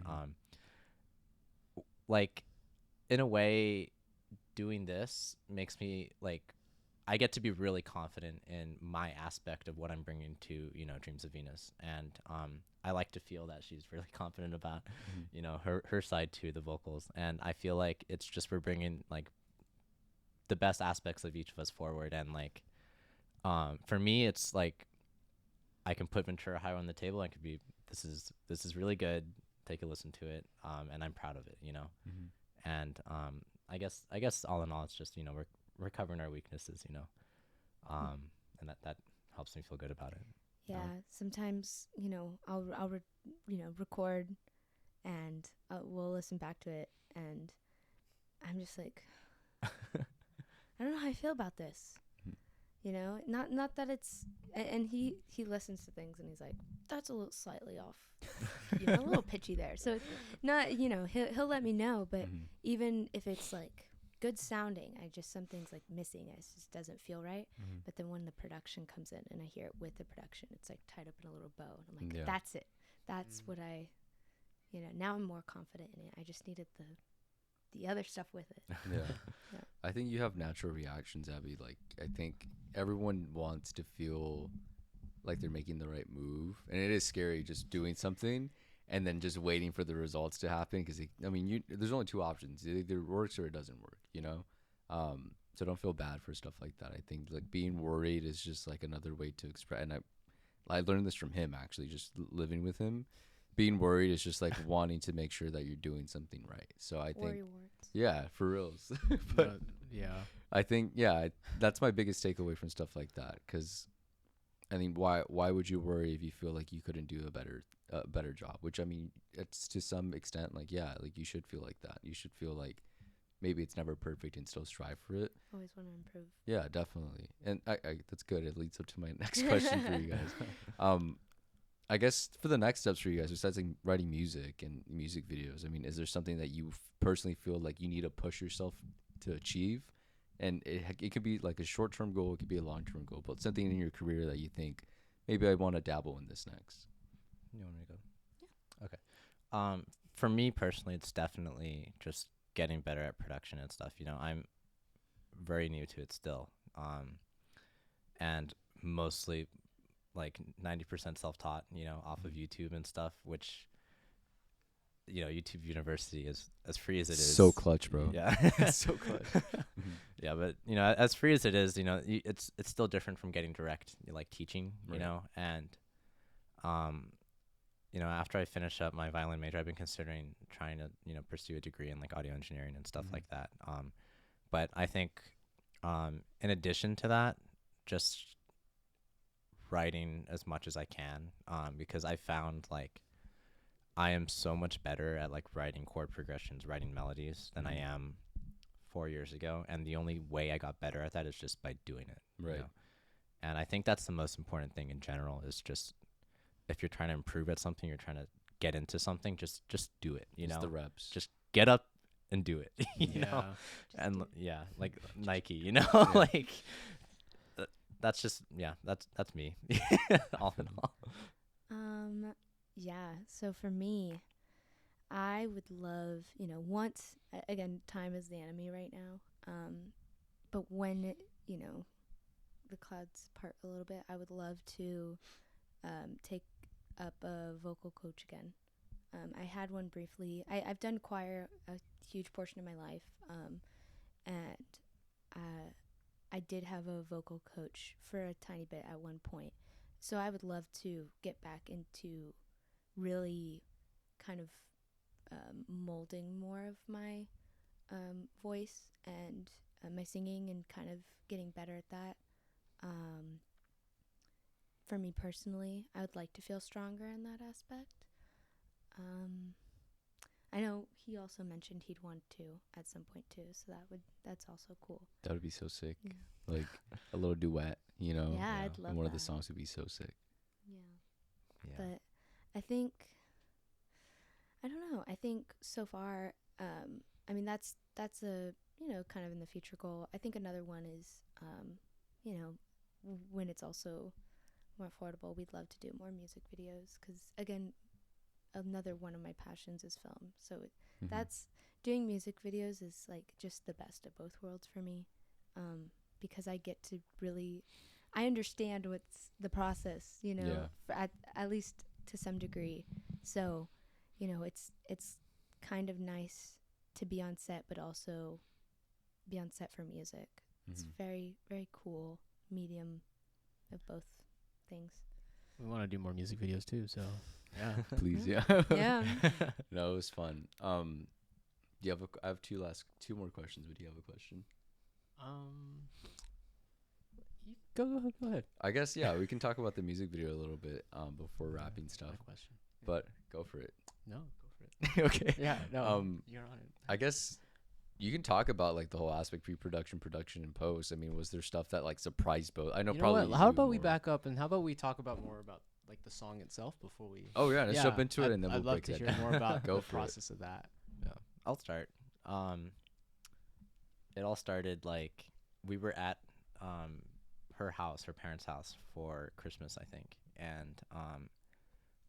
like in a way, doing this makes me like, I get to be really confident in my aspect of what I'm bringing to, Dreams of Venus. And I like to feel that she's really confident about, her side too, the vocals. And I feel like it's just, we're bringing like the best aspects of each of us forward. And like, for me, it's like, I can put Ventura higher on the table. I could be, this is really good. Take a listen to it. And I'm proud of it, And I guess all in all, it's just, we're covering our weaknesses, and that helps me feel good about it. Yeah, sometimes, I'll record and we'll listen back to it, and I'm just like, I don't know how I feel about this. Not that it's, and he listens to things and he's like, that's a little slightly off, a little pitchy there. So not, he'll let me know, but even if it's like good sounding, something's like missing. It just doesn't feel right. But then when the production comes in and I hear it with the production, it's like tied up in a little bow. And I'm like, that's it. That's what I, now I'm more confident in it. I just needed the other stuff with it. Yeah. I think you have natural reactions, Abby. Like, I think everyone wants to feel like they're making the right move. And it is scary just doing something and then just waiting for the results to happen, because there's only two options: it either works or it doesn't work, so don't feel bad for stuff like that. I think like being worried is just like another way to express, and I learned this from him, actually, just living with him, being worried is just like wanting to make sure that you're doing something right. So I think, Worry warts. yeah, for reals. But Yeah. I think, that's my biggest takeaway from stuff like that. Because I mean, why would you worry if you feel like you couldn't do a better job? Which, I mean, it's to some extent like, yeah, like you should feel like that. You should feel like maybe it's never perfect and still strive for it. Always want to improve. Yeah, definitely. And I that's good. It leads up to my next question for you guys. I guess for the next steps for you guys, besides like writing music and music videos, I mean, is there something that you personally feel like you need to push yourself to achieve? And it could be like a short-term goal, it could be a long-term goal, but something in your career that you think maybe I want to dabble in this next. You want me to go? Yeah. Okay. For me personally, it's definitely just getting better at production and stuff. You know, I'm very new to it still. And mostly like 90% self-taught, you know, off of YouTube and stuff, which, you know, YouTube University is as free as it is. So clutch, bro. Yeah. It's so clutch. Yeah, but, you know, as free as it is, you know, it's still different from getting direct, like teaching, you Right. know, and, you know, after I finish up my violin major, I've been considering trying to, you know, pursue a degree in like audio engineering and stuff like that. But I think, in addition to that, just writing as much as I can, because I found like I am so much better at like writing chord progressions, writing melodies than I am 4 years ago. And the only way I got better at that is just by doing it. Right. You know? And I think that's the most important thing in general is just, if you're trying to improve at something, you're trying to get into something, just do it, you It's know, the reps. just get up and do it, you know? Just And do yeah, like Nike, you know, Yeah. like that's just, yeah, that's me all in all. Yeah. So for me, I would love, you know, once again, time is the enemy right now. But when you know, the clouds part a little bit, I would love to take up a vocal coach again. I had one briefly. I've done choir a huge portion of my life, and I did have a vocal coach for a tiny bit at one point. So I would love to get back into really kind of molding more of my voice and my singing and kind of getting better at that. For me personally, I would like to feel stronger in that aspect. I know he also mentioned he'd want to at some point too, so that's also cool. That would be so sick. Yeah. Like a little duet, you know? Yeah, I'd love and one of the that. songs would be so sick. Yeah. But I think, I don't know. I think so far, I mean, that's a, you know, kind of in the future goal. I think another one is, you know, when it's also more affordable, we'd love to do more music videos. Because, again, another one of my passions is film. So that's, doing music videos is, like, just the best of both worlds for me. Because I get to really, I understand what's the process, you know, at least to some degree. So, you know, it's kind of nice to be on set, but also be on set for music. It's very, very cool medium of both things. We want to do more music videos too, so yeah. Please, yeah. Yeah. No, it was fun. Do you have I have two more questions, but do you have a question? Go ahead. I guess, yeah, we can talk about the music video a little bit before wrapping stuff. My question. But go for it. No, go for it. Okay. Yeah, no, you're on it. I guess you can talk about like the whole aspect, pre-production, production, and post. I mean, was there stuff that like surprised both? I know, you probably. Know what? How you about we more. back up and how about we talk about more about like the song itself before we? Oh yeah, let's jump into it and then I'd we'll love break to that hear down. more about Go the for it. process of that. Yeah, I'll start. It all started like we were at her parents' house for Christmas, I think, and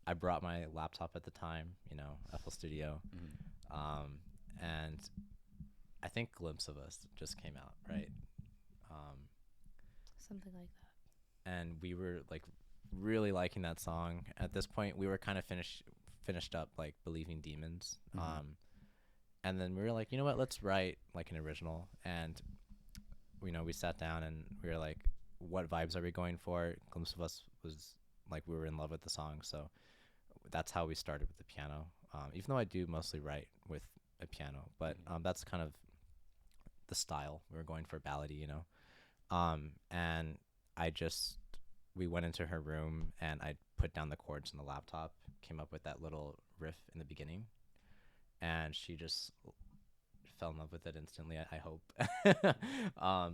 I brought my laptop at the time, you know, FL Studio, and I think Glimpse of Us just came out, right? Something like that. And we were like really liking that song. At this point, we were kind of finished up like Believing Demons, and then we were like, you know what, let's write like an original. And you know, we sat down and we were like, what vibes are we going for? Glimpse of Us was like, we were in love with the song, so that's how we started with the piano. Even though I do mostly write with a piano, but that's kind of the style we were going for, ballady, you know. And I just we went into her room and I put down the chords on the laptop, came up with that little riff in the beginning, and she just fell in love with it instantly. I hope.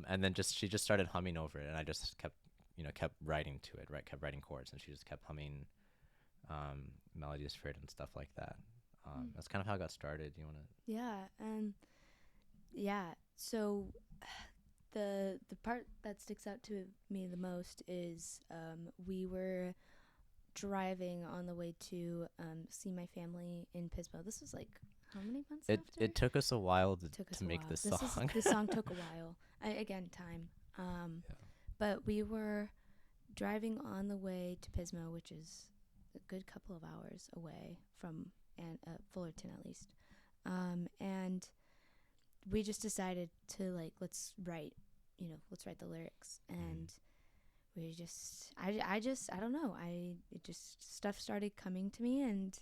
And then she just started humming over it, and I just kept writing to it, right? Kept writing chords, and she just kept humming melodies for it and stuff like that. That's kind of how it got started. You want to? Yeah, and yeah. So the part that sticks out to me the most is we were driving on the way to see my family in Pismo. This was like how many months after? It took us a while to make this song. This song took a while. Again, time. But we were driving on the way to Pismo, which is a good couple of hours away from Fullerton at least. And we just decided to let's write the lyrics, and we just I don't know, stuff started coming to me, and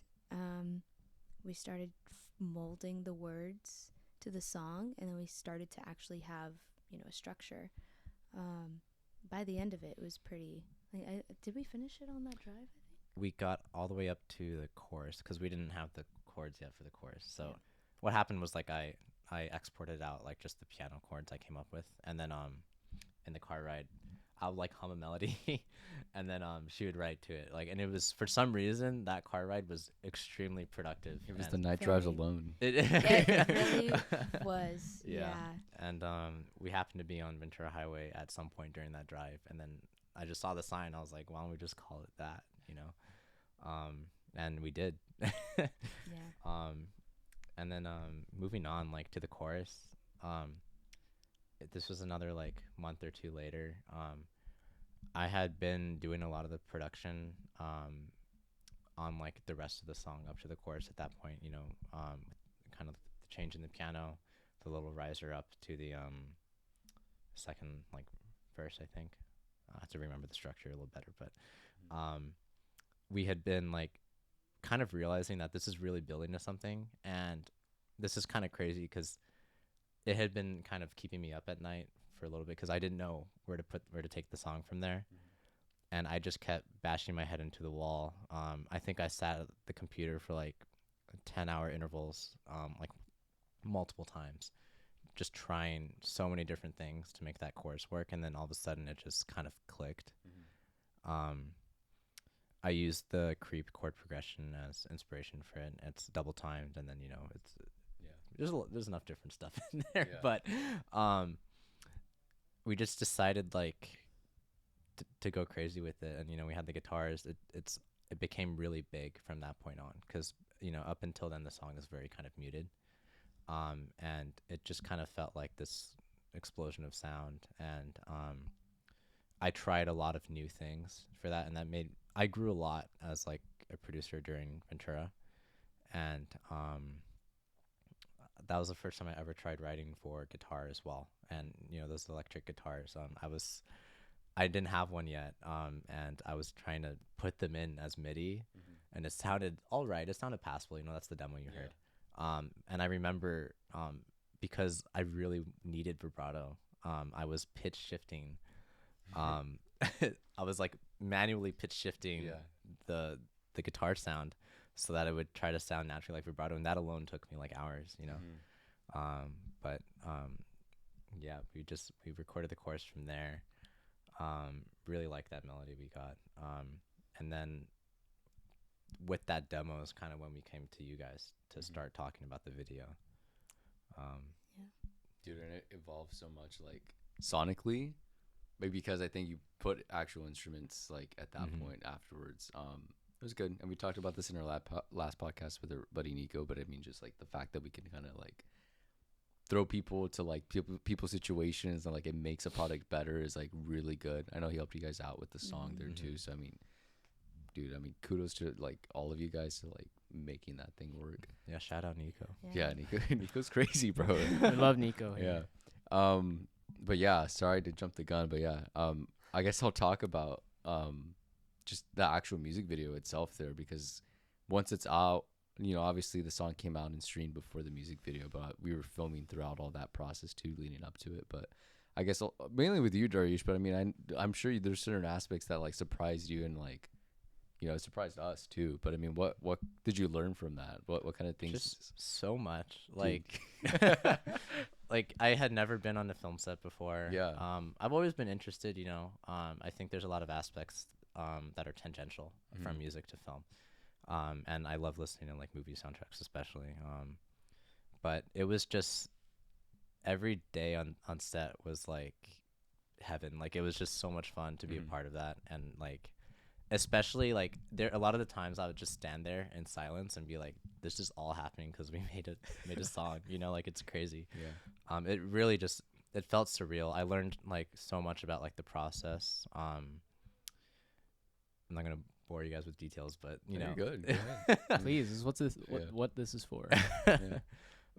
we started molding the words to the song, and then we started to actually have a structure. By the end of it, it was pretty. Did we finish it on that drive? I think we got all the way up to the chorus because we didn't have the chords yet for the chorus. So what happened was I exported out just the piano chords I came up with, and then in the car ride I would hum a melody and then she would write to it, and it was, for some reason, that car ride was extremely productive. It was the night drives alone. It really was. Yeah. And we happened to be on Ventura Highway at some point during that drive, and then I just saw the sign. I was like, why don't we just call it that, and we did. Yeah. And then moving on to the chorus, this was another month or two later. I had been doing a lot of the production on the rest of the song up to the chorus at that point, kind of the change in the piano, the little riser up to the second verse, I think. I have to remember the structure a little better, but we had been kind of realizing that this is really building to something, and this is kind of crazy because it had been kind of keeping me up at night for a little bit because I didn't know where to take the song from there. And I just kept bashing my head into the wall. I think I sat at the computer for 10-hour intervals, multiple times, just trying so many different things to make that chorus work. And then all of a sudden it just kind of clicked. I used the creep chord progression as inspiration for it. It's double timed, and then it's there's enough different stuff in there. But we just decided to go crazy with it, and we had the guitars. It became really big from that point on, because up until then the song is very kind of muted, and it just kind of felt like this explosion of sound. And I tried a lot of new things for that, and I grew a lot as a producer during Ventura, and that was the first time I ever tried writing for guitar as well. And those electric guitars, I didn't have one yet, and I was trying to put them in as MIDI, and it sounded all right. It sounded passable. That's the demo you heard. And I remember because I really needed vibrato, I was pitch shifting. I was manually pitch shifting the guitar sound so that it would try to sound naturally like vibrato, and that alone took me hours, but we recorded the chorus from there. Really liked that melody we got, and then with that demo is kind of when we came to you guys to start talking about the video. Dude, and it evolved so much sonically, maybe because I think you put actual instruments at that point afterwards. It was good, and we talked about this in our last podcast with our buddy Nico. But I mean, just the fact that we can kind of throw people to people's situations, and it makes a product better is really good. I know he helped you guys out with the song there too. So I mean, dude, kudos to all of you guys to making that thing work. Yeah, shout out Nico. Yeah, Nico's crazy, bro. I love Nico. Yeah. But yeah, sorry to jump the gun, but yeah, I guess I'll talk about just the actual music video itself there, because once it's out, you know, obviously the song came out and streamed before the music video, but we were filming throughout all that process too, leading up to it. But I guess mainly with you, Daryuish, but I mean, I'm sure there's certain aspects that like surprised you and like, you know, it surprised us too. But I mean, what did you learn from that? What kind of things? Just so much. Like, like I had never been on a film set before. Yeah. I've always been interested, you know. I think there's a lot of aspects that are tangential from music to film. And I love listening to like movie soundtracks, especially. But it was just every day on set was like heaven. Like it was just so much fun to be a part of that, and like especially like there a lot of the times I would just stand there in silence and be like, this is all happening because we made a song, you know, like it's crazy. Yeah. It really just it felt surreal. I learned like so much about like the process. I'm not gonna bore you guys with details, but you know, You're good. Go ahead. Please, this is Yeah. what this is for. Yeah.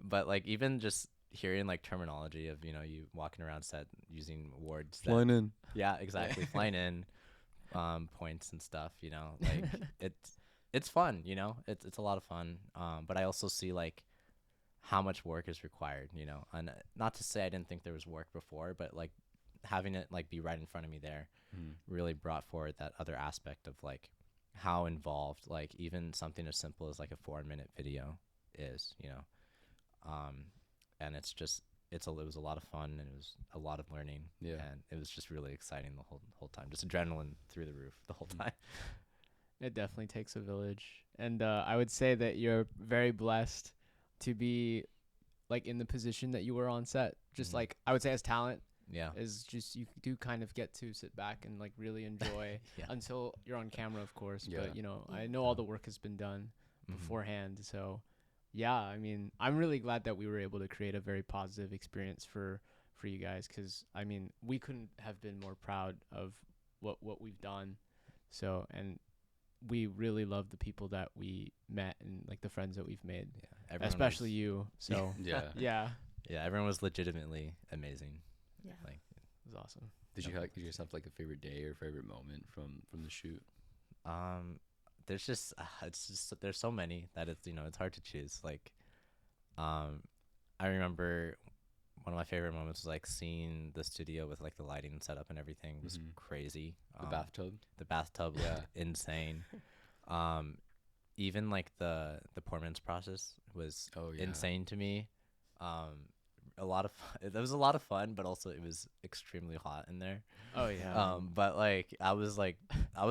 But like even just hearing like terminology of, you know, you walking around set using words that, Flying in. yeah, exactly, flying in, points and stuff, you know, like it's fun, you know, it's a lot of fun. But I also see like how much work is required, you know, and not to say I didn't think there was work before, but like having it like be right in front of me there really brought forward that other aspect of like how involved like even something as simple as like a 4-minute video is, you know. And it's just it was a lot of fun, and it was a lot of learning. Yeah. And it was just really exciting the whole time, just adrenaline through the roof the whole time. It definitely takes a village, and I would say that you're very blessed to be like in the position that you were on set. Just like I would say, as talent, Yeah. is just you do kind of get to sit back and like really enjoy Yeah. until you're on camera, of course. Yeah. But you know, I know all the work has been done beforehand, so yeah. I mean, I'm really glad that we were able to create a very positive experience for you guys, because I mean, we couldn't have been more proud of what we've done. So, and we really love the people that we met and like the friends that we've made, Everyone especially was, you. So Yeah. yeah, yeah, everyone was legitimately amazing. Yeah. Like it was awesome. Did you guys have like a favorite day or favorite moment from the shoot? there's just it's just there's so many that it's, you know, it's hard to choose. Like I remember one of my favorite moments was like seeing the studio with like the lighting set up and everything was crazy. The bathtub? The bathtub looked insane. Even like the pour mince process was insane to me. A lot of it was a lot of fun, but also it was extremely hot in there. Oh yeah. But like I was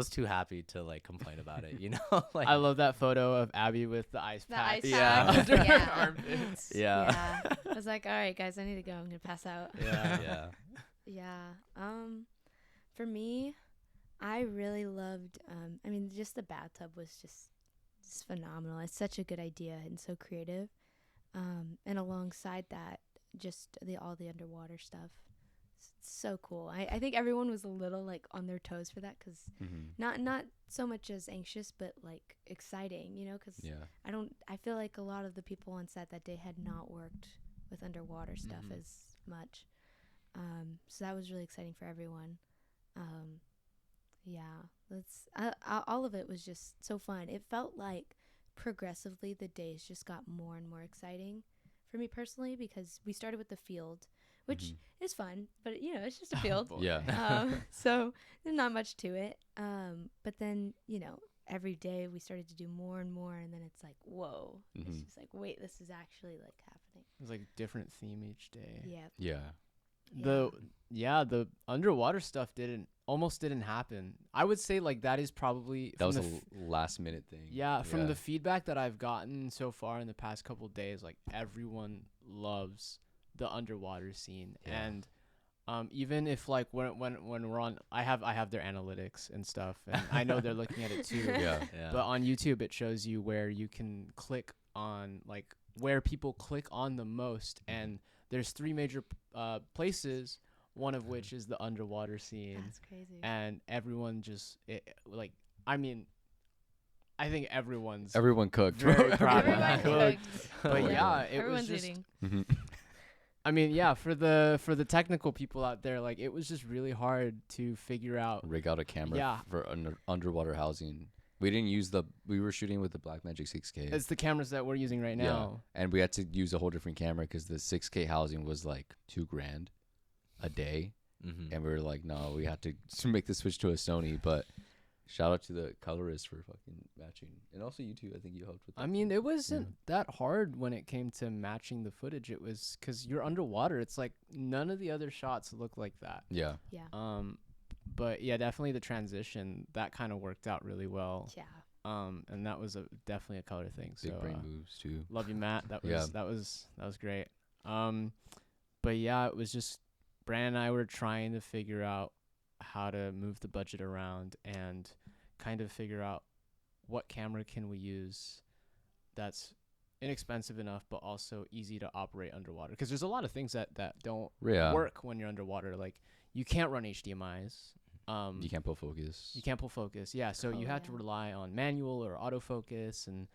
too happy to like complain about it, you know. Like I love that photo of Abby with the ice The pack. ice Yeah. pack. Under her Yeah. armpits. Yeah. I was like, all right, guys, I need to go. I'm gonna pass out. Yeah. Yeah. Yeah. For me, I really loved. I mean, just the bathtub was just phenomenal. It's such a good idea and so creative. And alongside that, just all the underwater stuff. It's so cool. I think everyone was a little like on their toes for that, because not so much as anxious, but like exciting, you know, because I feel like a lot of the people on set that day had not worked with underwater stuff as much. So that was really exciting for everyone. All of it was just so fun. It felt like progressively the days just got more and more exciting for me personally, because we started with the field, which is fun, but you know, it's just a field. So there's not much to it. But then, you know, every day we started to do more and more, and then it's like, whoa, it's just like, wait, this is actually like happening. It was like a different theme each day. Yeah. The underwater stuff almost didn't happen. I would say like that is probably That was a last minute thing. Yeah, from the feedback that I've gotten so far in the past couple of days, like everyone loves the underwater scene. And even if like when we're on, I have their analytics and stuff, and I know they're looking at it too. But on YouTube it shows you where you can click on, like where people click on the most, and there's 3 major places, one of which is the underwater scene. That's crazy. And everyone just I mean, I think everyone cooked. very proud of that. Everyone But yeah, it Everyone's was just eating. I mean, yeah, for the technical people out there, like it was just really hard to figure out. Rig out a camera for underwater housing We didn't use we were shooting with the Blackmagic 6K. It's the cameras that we're using right now. Yeah. And we had to use a whole different camera because the 6K housing was like $2,000 a day. Mm-hmm. And we were like, no, we had to make the switch to a Sony. But shout out to the colorist for fucking matching. And also you too. I think you helped with that. I mean, it wasn't that hard when it came to matching the footage. It was because you're underwater. It's like none of the other shots look like that. Yeah. Yeah. But yeah, definitely the transition that kind of worked out really well. Yeah. And that was definitely a color thing. Big so brain moves too. love you, Matt. That was that was great. But yeah, it was just Brandon and I were trying to figure out how to move the budget around and kind of figure out what camera can we use that's inexpensive enough but also easy to operate underwater, because there's a lot of things that don't work when you're underwater. Like you can't run HDMIs. You can't pull focus. You can't pull focus. Yeah, so you have to rely on manual or autofocus. And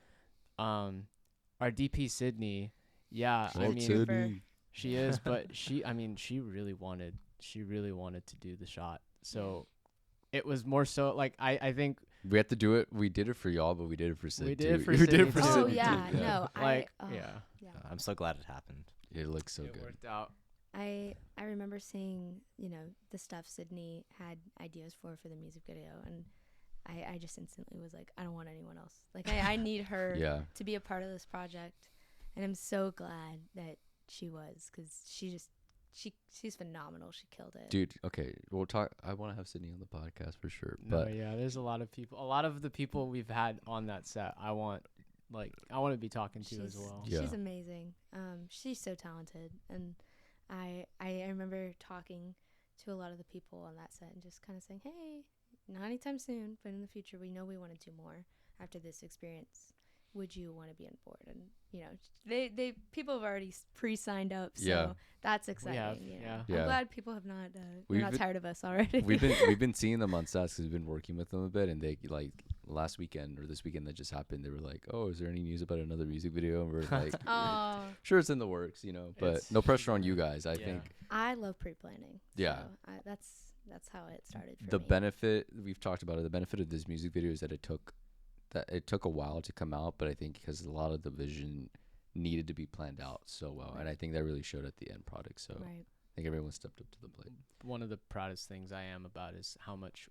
our DP Sydney, I mean, Sydney. she is, but she really wanted to do the shot. So it was more so like I think we had to do it. We did it for y'all, but we did it for Sid. We did it for we Sid did it for too. Sid Oh too. yeah, no, like yeah. I'm so glad it happened. It looks so it good. worked out. I remember seeing, the stuff Sydney had ideas for the music video, and I just instantly was like, I don't want anyone else. Like I need her to be a part of this project, and I'm so glad that she was, because she's phenomenal. She killed it. Dude, okay, we'll talk. I want to have Sydney on the podcast for sure. No, But yeah, there's a lot of people. A lot of the people we've had on that set, I want to be talking to as well. Yeah. She's amazing. She's so talented, and I remember talking to a lot of the people on that set and just kind of saying, hey, not anytime soon, but in the future, we know we want to do more after this experience. Would you want to be on board? And they people have already pre-signed up, so that's exciting. I'm glad people have not they're not tired of us already. we've been seeing them on sets because we've been working with them a bit, and they like last weekend or this weekend that just happened, they were like, oh, is there any news about another music video? And we're like, sure, it's in the works, but no pressure on you guys. I think I love pre-planning. Yeah, so that's how it started for the me. benefit we've talked about it. The benefit of this music video is that it took a while to come out, but I think because a lot of the vision needed to be planned out so well, and I think that really showed at the end product. So I think everyone stepped up to the plate. One of the proudest things I am about is how much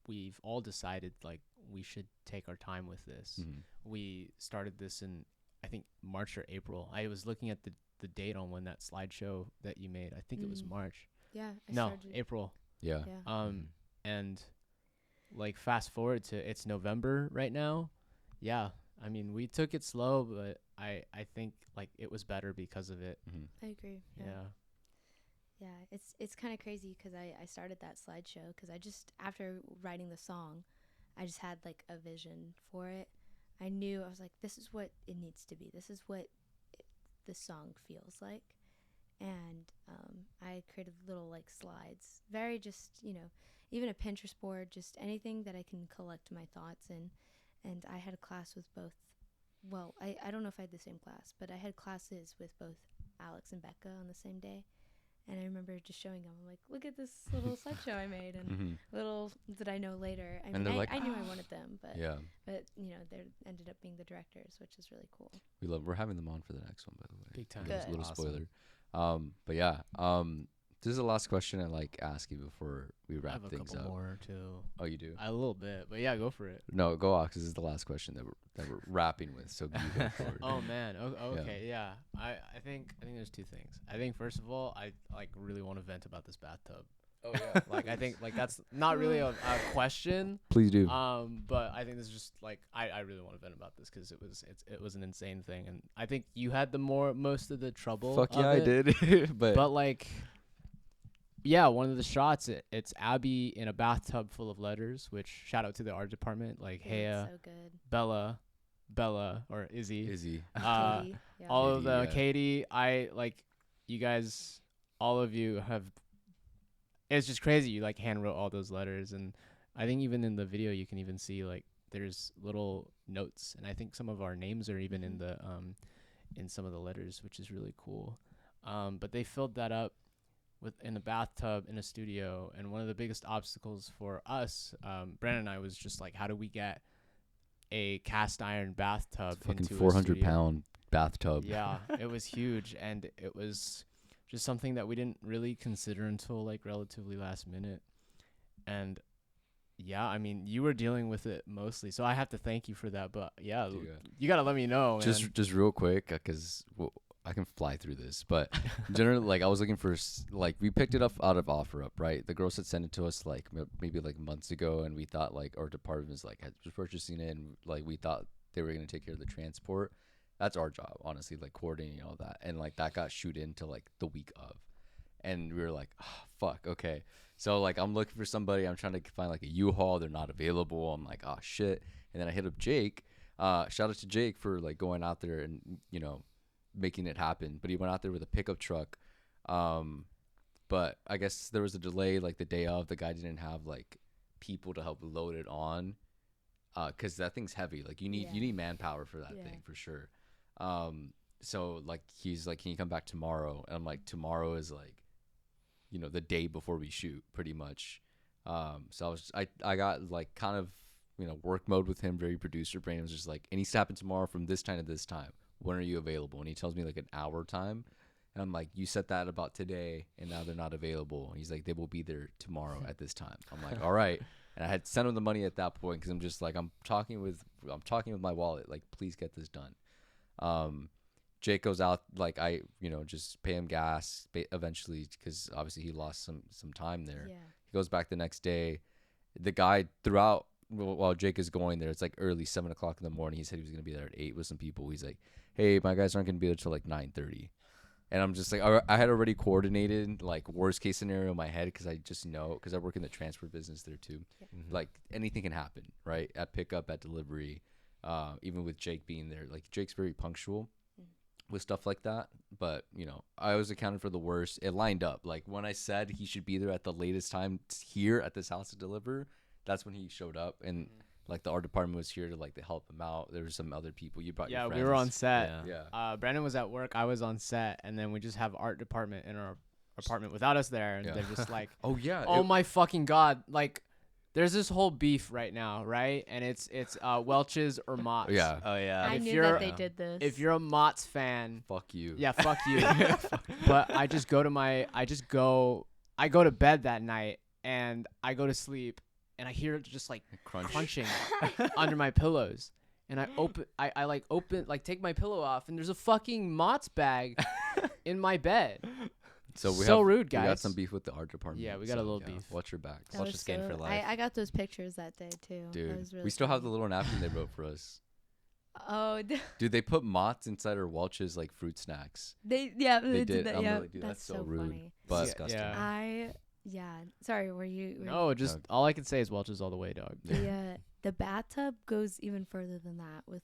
we've all decided like we should take our time with this. We started this in I think March or April. I was looking at the date on when that slideshow that you made. I think it was March. Yeah. April. Yeah. And like fast forward to it's November right now. Yeah. I mean, we took it slow, but I think like it was better because of it. I agree. Yeah, it's kind of crazy because I started that slideshow because I just, after writing the song, I just had like a vision for it. I knew, I was like, this is what it needs to be. This is what the song feels like. And I created little like slides, very just, even a Pinterest board, just anything that I can collect my thoughts in. And I had a class with both, well, I don't know if I had the same class, but I had classes with both Alex and Becca on the same day. And I remember just showing them, I'm like, look at this little slideshow I made. And little did I know later. I mean, I knew I wanted them, but they ended up being the directors, which is really cool. We're having them on for the next one, by the way. Big time. Good. A little spoiler. But yeah, this is the last question I like asking before we wrap things up. I have a couple more too. Oh, you do? A little bit, but yeah, go for it. No, go off, because this is the last question that we're wrapping with. So you go forward. Oh man. Okay. Yeah. I think there's two things. I think first of all, I like really want to vent about this bathtub. Oh yeah. Like I think like that's not really a question. Please do. But I think this is just like I really want to vent about this because it was an insane thing, and I think you had most of the trouble. Fuck yeah, I did. but like. Yeah, one of the shots, it's Abby in a bathtub full of letters, which shout out to the art department, like Hea, so good. Bella, or Izzy. Katie, all of the Katie, I like you guys, all of you have, it's just crazy. You like hand wrote all those letters, and I think even in the video you can even see like there's little notes, and I think some of our names are even in the in some of the letters, which is really cool. But they filled that up in a bathtub in a studio, and one of the biggest obstacles for us, Brandon and I, was just like, how do we get a cast iron bathtub. Fucking into a 400-pound bathtub. Yeah, it was huge, and it was just something that we didn't really consider until like relatively last minute. And yeah, I mean, you were dealing with it mostly, so I have to thank you for that. But yeah, you gotta let me know. Just real quick, because I can fly through this, but generally, like I was looking for like we picked it up out of OfferUp, right? The girls had sent it to us like maybe like months ago, and we thought like our department was like had was purchasing it, and like we thought they were gonna take care of the transport. That's our job, honestly, like coordinating all that, and like that got shoot into like the week of, and we were like, oh, fuck, okay. So like I'm looking for somebody. I'm trying to find like a U-Haul. They're not available. I'm like, oh shit. And then I hit up Jake. Shout out to Jake for like going out there and making it happen. But he went out there with a pickup truck. But I guess there was a delay like the day of. The guy didn't have like people to help load it on. Cause that thing's heavy. Like you need manpower for that thing for sure. So like he's like, can you come back tomorrow? And I'm like, tomorrow is like, the day before we shoot pretty much. So I got like kind of, work mode with him, very producer brain. It was just like, it needs to happen tomorrow from this time to this time. When are you available? And he tells me like an hour time. And I'm like, you said that about today and now they're not available. And he's like, they will be there tomorrow at this time. I'm like, all right. And I had sent him the money at that point. Cause I'm just like, I'm talking with my wallet. Like, please get this done. Jake goes out, like I, just pay him gas eventually because obviously he lost some time there. Yeah. He goes back the next day. The guy throughout while Jake is going there, it's like early 7 o'clock in the morning. He said he was going to be there at 8 with some people. He's like, hey, my guys aren't going to be there till like 9:30. And I'm just like, I had already coordinated like worst case scenario in my head because I just know because I work in the transport business there too. Yeah. Mm-hmm. Like anything can happen, right? At pickup, at delivery, even with Jake being there. Like Jake's very punctual with stuff like that, but I always accounted for the worst. It lined up. Like when I said he should be there at the latest time here at this house to deliver, that's when he showed up, and like the art department was here to like to help him out. There were some other people. You brought your friends. We were on set. Yeah. Brandon was at work. I was on set, and then we just have art department in our apartment without us there, and they're just like, oh yeah, my fucking god, like. There's this whole beef right now, right? And it's Welch's or Mott's. Yeah. Oh yeah. I knew that they did this. If you're a Mott's fan, fuck you. Yeah, fuck you. But I go to bed that night and I go to sleep and I hear it just like crunching under my pillows. And I take my pillow off and there's a fucking Mott's bag in my bed. So rude, guys. We got some beef with the art department. Yeah, we got a little beef. Watch your back. Watch the skin for life. I got those pictures that day too. Dude, really we still have the little napkin they wrote for us. Oh, dude, they put Mott's inside our Welch's like fruit snacks. They did that. Yeah, like, dude, that's so rude. Funny. But disgusting. Sorry, were you? No, just all I can say is Welch's all the way, dog. The bathtub goes even further than that with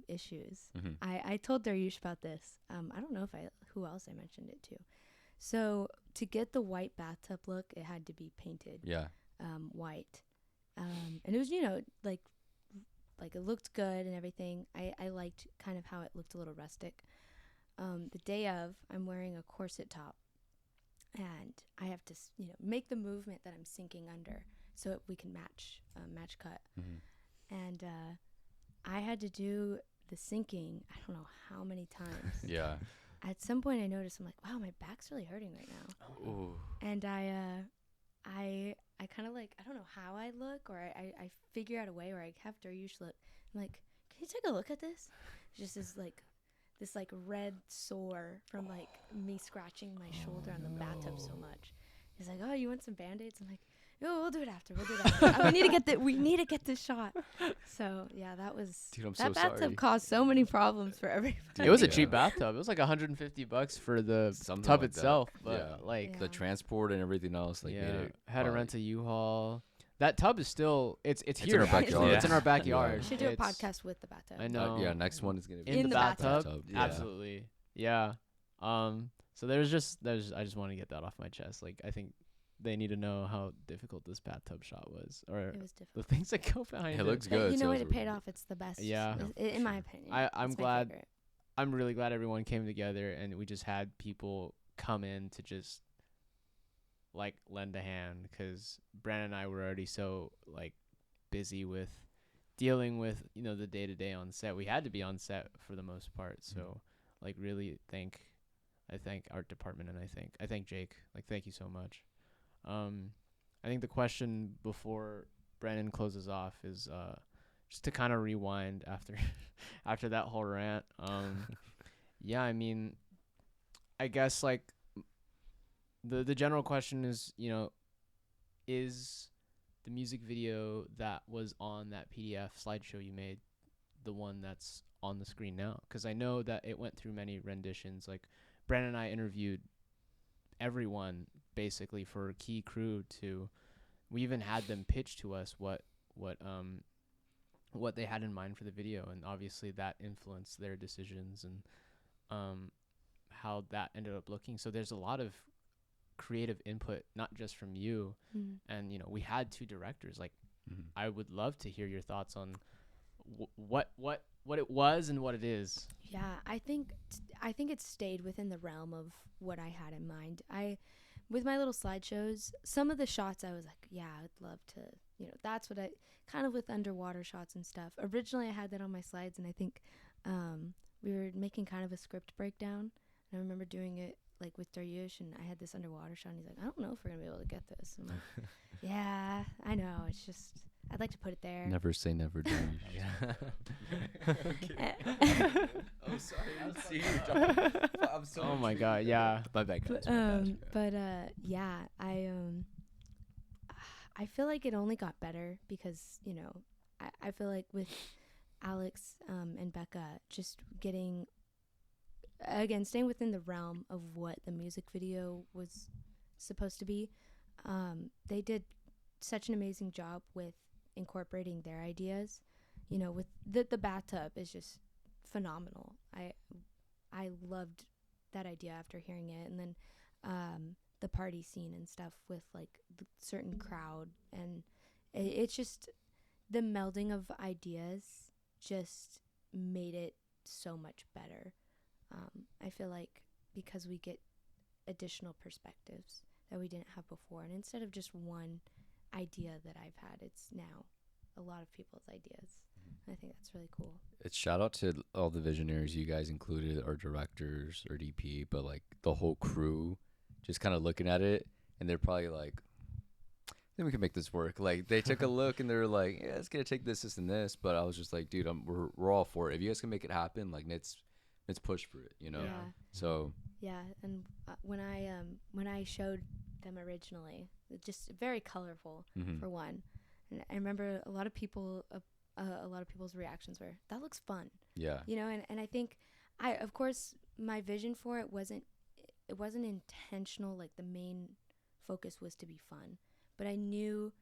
issues. Mm-hmm. I told Daryuish about this. I don't know who else I mentioned it to. So to get the white bathtub look, it had to be painted. Yeah. White. And it was, like it looked good and everything. I liked kind of how it looked a little rustic. The day of, I'm wearing a corset top, and I have to, make the movement that I'm sinking under so we can match cut. Mm-hmm. And I had to do the sinking. I don't know how many times. Yeah. At some point, I noticed, I'm like, wow, my back's really hurting right now. Ooh. And I kind of like, I don't know how I look, or I figure out a way where I have Daryuish look. I'm like, can you take a look at this? It's just this red sore from like me scratching my shoulder on the bathtub so much. He's like, oh, you want some Band-Aids? I'm like, no, we'll do it after. We need to get this shot. So yeah, that was. Dude, I'm that so bathtub sorry. caused so many problems for everybody. Dude, it was a cheap bathtub. It was like $150 for the tub like itself, that. But the transport and everything else, like made it. Had to rent a U-Haul. That tub is still it's here. In our backyard. It's in our backyard. We should do a podcast with the bathtub. I know. Next one is gonna be in the bathtub. Yeah. Absolutely. Yeah. So I just want to get that off my chest. Like I think they need to know how difficult this bathtub shot was, or it was difficult. The things that go behind it. It looks good. You know what? It paid off. It's the best. Yeah. In my opinion. I'm glad. I'm really glad everyone came together and we just had people come in to just like lend a hand, because Brandon and I were already so like busy with dealing with, you know, the day to day on set. We had to be on set for the most part. So like really I thank art department, and I thank Jake. Like, thank you so much. I think the question before Brandon closes off is just to kind of rewind after after that whole rant. Yeah, I mean, I guess like the general question is, you know, is the music video that was on that PDF slideshow you made the one that's on the screen now? Because I know that it went through many renditions. Like, Brandon and I interviewed everyone basically for key crew to. We even had them pitch to us what they had in mind for the video, and obviously that influenced their decisions and how that ended up looking. So there's a lot of creative input, not just from you. And, you know, we had 2 directors. Like, I would love to hear your thoughts on what it was and what it is. Yeah, I think it stayed within the realm of what I had in mind. With my little slideshows, some of the shots I was like, yeah, I'd love to, you know, that's what I kind of with underwater shots and stuff. Originally, I had that on my slides, and I think we were making kind of a script breakdown. And I remember doing it like with Daryuish, and I had this underwater shot, and he's like, I don't know if we're gonna be able to get this. I'm like, yeah, I know. It's just I'd like to put it there. Never say never, Daryuish. Oh, sorry. I'm so Oh my god, yeah. My bad, guys. Yeah, I feel like it only got better because, you know, I feel like with Alex and Becca just getting, again, staying within the realm of what the music video was supposed to be, they did such an amazing job with incorporating their ideas. You know, with the bathtub is just phenomenal. I loved that idea after hearing it, and then the party scene and stuff with like the certain crowd, and it's just the melding of ideas just made it so much better. I feel like because we get additional perspectives that we didn't have before, and instead of just one idea that I've had, it's now a lot of people's ideas. I think that's really cool. It's shout out to all the visionaries you guys included, our directors, our DP, but like the whole crew just kind of looking at it, and they're probably like, I think we can make this work. Like, they took a look and they were like, yeah, it's gonna take this and this, but I was just like, dude, we're all for it. If you guys can make it happen, like, let's push for it, you know. Yeah. So yeah, and when I showed them originally, just very colorful for one, and I remember a lot of people's reactions were, that looks fun. Yeah. You know, and I think of course my vision for it wasn't intentional. Like, the main focus was to be fun, but I knew,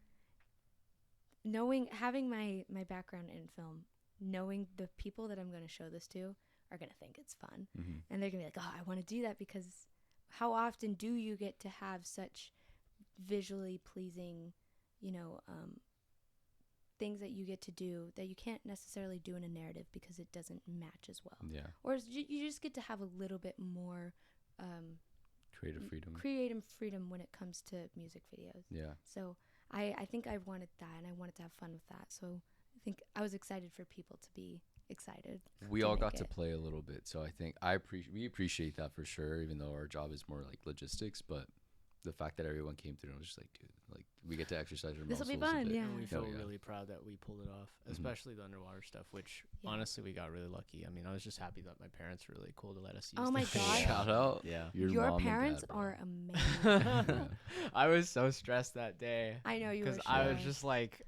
having my background in film, knowing the people that I'm going to show this to are going to think it's fun, and they're going to be like, oh, I want to do that, because how often do you get to have such visually pleasing, you know, things that you get to do that you can't necessarily do in a narrative because it doesn't match as well. Yeah. Or you just get to have a little bit more creative freedom when it comes to music videos. Yeah. So I think I wanted that, and I wanted to have fun with that. So I think I was excited for people to be excited. We all got to play a little bit, so I think we appreciate that for sure, even though our job is more like logistics. But the fact that everyone came through and was just like, dude, like, we get to exercise our muscles. This will be fun, yeah. And we feel really proud that we pulled it off, especially the underwater stuff, which honestly we got really lucky. I mean, I was just happy that my parents were really cool to let us use. Oh my god! Shout out! Yeah, your parents are amazing. I was so stressed that day. I know you were. Because I was just like,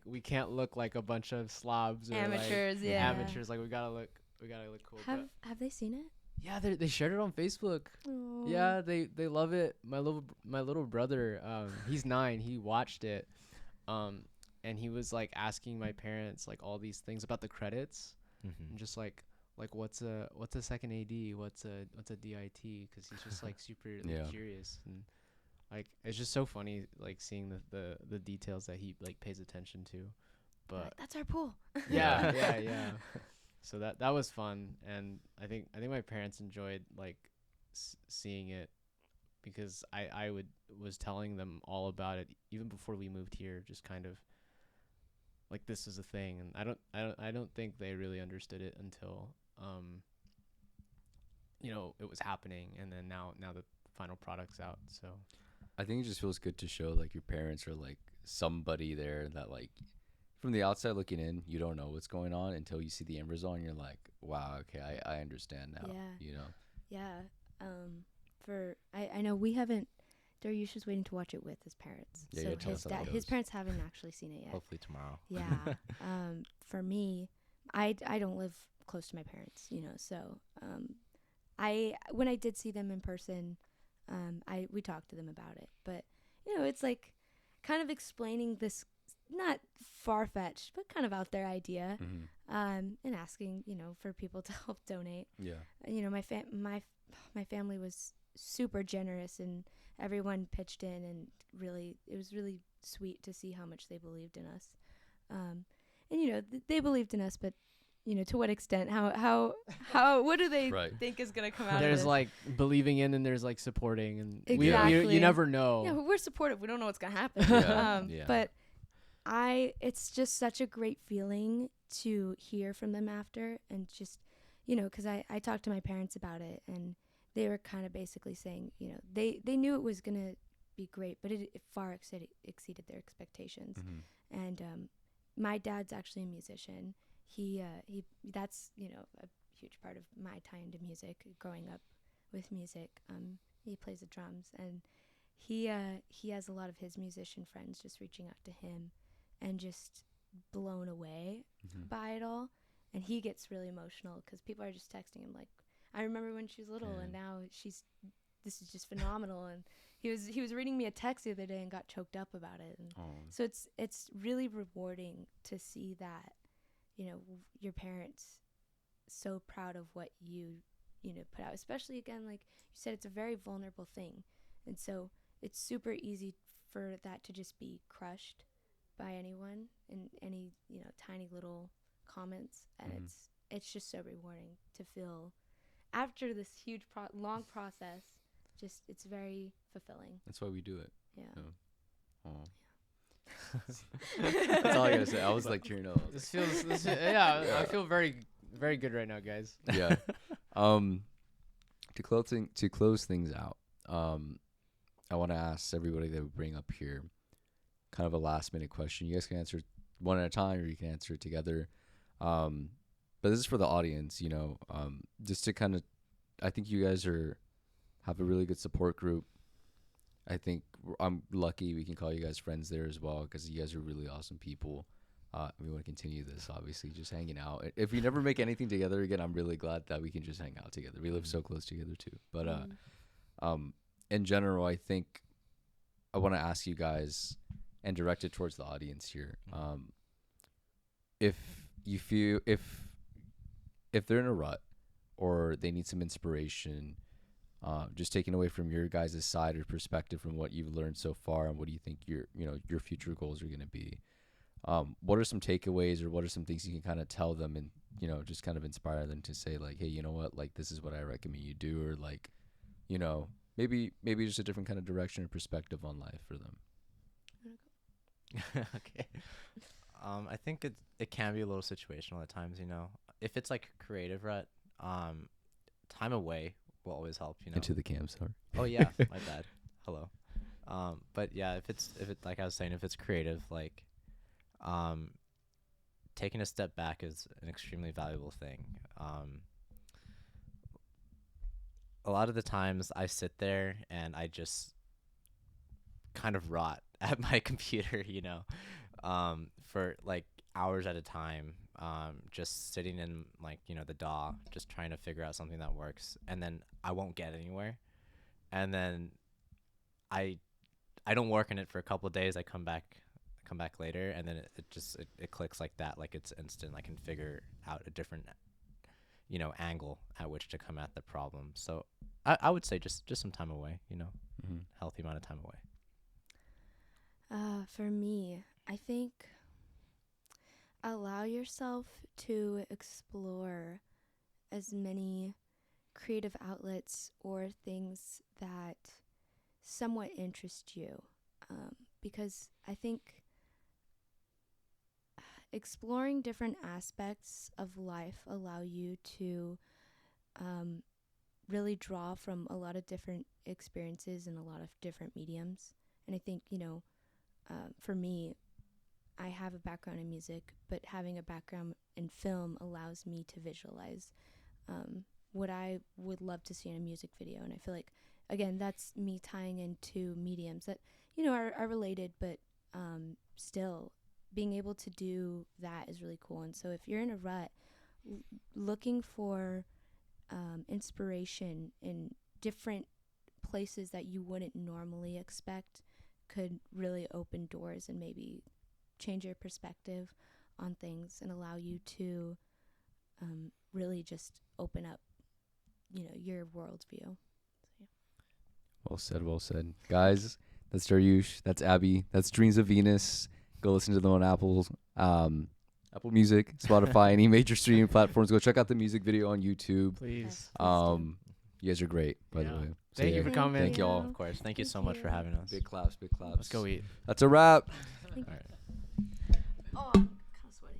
we can't look like a bunch of slobs or amateurs. Like, yeah, amateurs. Like, we gotta look cool. Have they seen it? Yeah, they shared it on Facebook. Aww. Yeah, they love it. My little brother, he's 9. He watched it, and he was like asking my parents like all these things about the credits, and just like what's a second AD, what's a DIT, because he's just like super curious, and like it's just so funny like seeing the details that he like pays attention to. But like, that's our pool. yeah. So that was fun, and I think my parents enjoyed like seeing it, because I was telling them all about it even before we moved here, just kind of like this is a thing. And I don't think they really understood it until it was happening, and then now the final product's out. So I think it just feels good to show like your parents are like somebody there that like from the outside looking in, you don't know what's going on until you see the end result and you're like, wow, okay, I understand now. Yeah. Yeah. I know we haven't. Daryuish is waiting to watch it with his parents. Yeah, So his parents haven't actually seen it yet. Hopefully tomorrow. Yeah. For me, I don't live close to my parents, so when I did see them in person, we talked to them about it. But it's like kind of explaining this not far-fetched but kind of out there idea, and asking for people to help donate. Yeah. My family was super generous, and everyone pitched in, and it was really sweet to see how much they believed in us. And they believed in us, but to what extent? How what do they think is gonna come out of this? There's like believing in, and there's like supporting, and exactly. you never know. Yeah, we're supportive. We don't know what's gonna happen. But it's just such a great feeling to hear from them after, and just because I talked to my parents about it, and they were kind of basically saying they knew it was gonna be great, but it far exceeded their expectations. And my dad's actually a musician. He that's a huge part of my tie into music, growing up with music. He plays the drums, and he has a lot of his musician friends just reaching out to him and just blown away by it all. And he gets really emotional because people are just texting him like, I remember when she was little, and now this is just phenomenal. And he was reading me a text the other day and got choked up about it. And so it's really rewarding to see that your parents so proud of what you put out, especially again, like you said, it's a very vulnerable thing, and so it's super easy for that to just be crushed by anyone in any tiny little comments. And it's just so rewarding to feel after this huge long process. Just it's very fulfilling. That's why we do it. Yeah. That's all I gotta say. I was like cheering up. I feel very, very good right now, guys. Yeah. To close things out, I want to ask everybody that we bring up here kind of a last minute question. You guys can answer one at a time, or you can answer it together. But this is for the audience, just to kind of, I think you guys have a really good support group. I think I'm lucky we can call you guys friends there as well, because you guys are really awesome people. We want to continue this, obviously, just hanging out. If we never make anything together again, I'm really glad that we can just hang out together. We live so close together too. But in general, I think I want to ask you guys and direct it towards the audience here. If you feel if they're in a rut or they need some inspiration, just taking away from your guys' side or perspective from what you've learned so far, and what do you think your future goals are going to be? What are some takeaways, or what are some things you can kind of tell them and, just kind of inspire them to say like, hey, you know what, like this is what I recommend you do, or like, maybe just a different kind of direction or perspective on life for them. Okay. I think it can be a little situational at times, if it's like a creative rut, time away will always help, Into the cam, sorry. Oh yeah, my bad. Hello. But yeah, if it like I was saying, if it's creative, like taking a step back is an extremely valuable thing. A lot of the times I sit there and I just kind of rot at my computer, for like hours at a time, just sitting in like, the DAW, just trying to figure out something that works, and then I won't get anywhere. And then I don't work in it for a couple of days. I come back later, and then it clicks like that. Like it's instant. I can figure out a different, angle at which to come at the problem. So I would say just some time away, healthy amount of time away. For me, I think allow yourself to explore as many creative outlets or things that somewhat interest you, because I think exploring different aspects of life allow you to really draw from a lot of different experiences and a lot of different mediums. And I think, for me, I have a background in music, but having a background in film allows me to visualize what I would love to see in a music video. And I feel like, again, that's me tying into mediums that, are related, but still being able to do that is really cool. And so if you're in a rut, looking for inspiration in different places that you wouldn't normally expect could really open doors and maybe change your perspective on things and allow you to really just open up, your worldview. So, yeah. Well said. Guys, that's Daryuish, that's Abby, that's Dreams of Venus. Go listen to them on Apple Music, Spotify, any major streaming platforms. Go check out the music video on YouTube. Please. Yes, You guys are great, by the Yeah. way. Thank you for coming. Thank y'all. Of course. Thank you Thank so much for you. having us. Big claps. Let's go eat. That's a wrap. Thank All right. Oh, I'm kind of sweaty.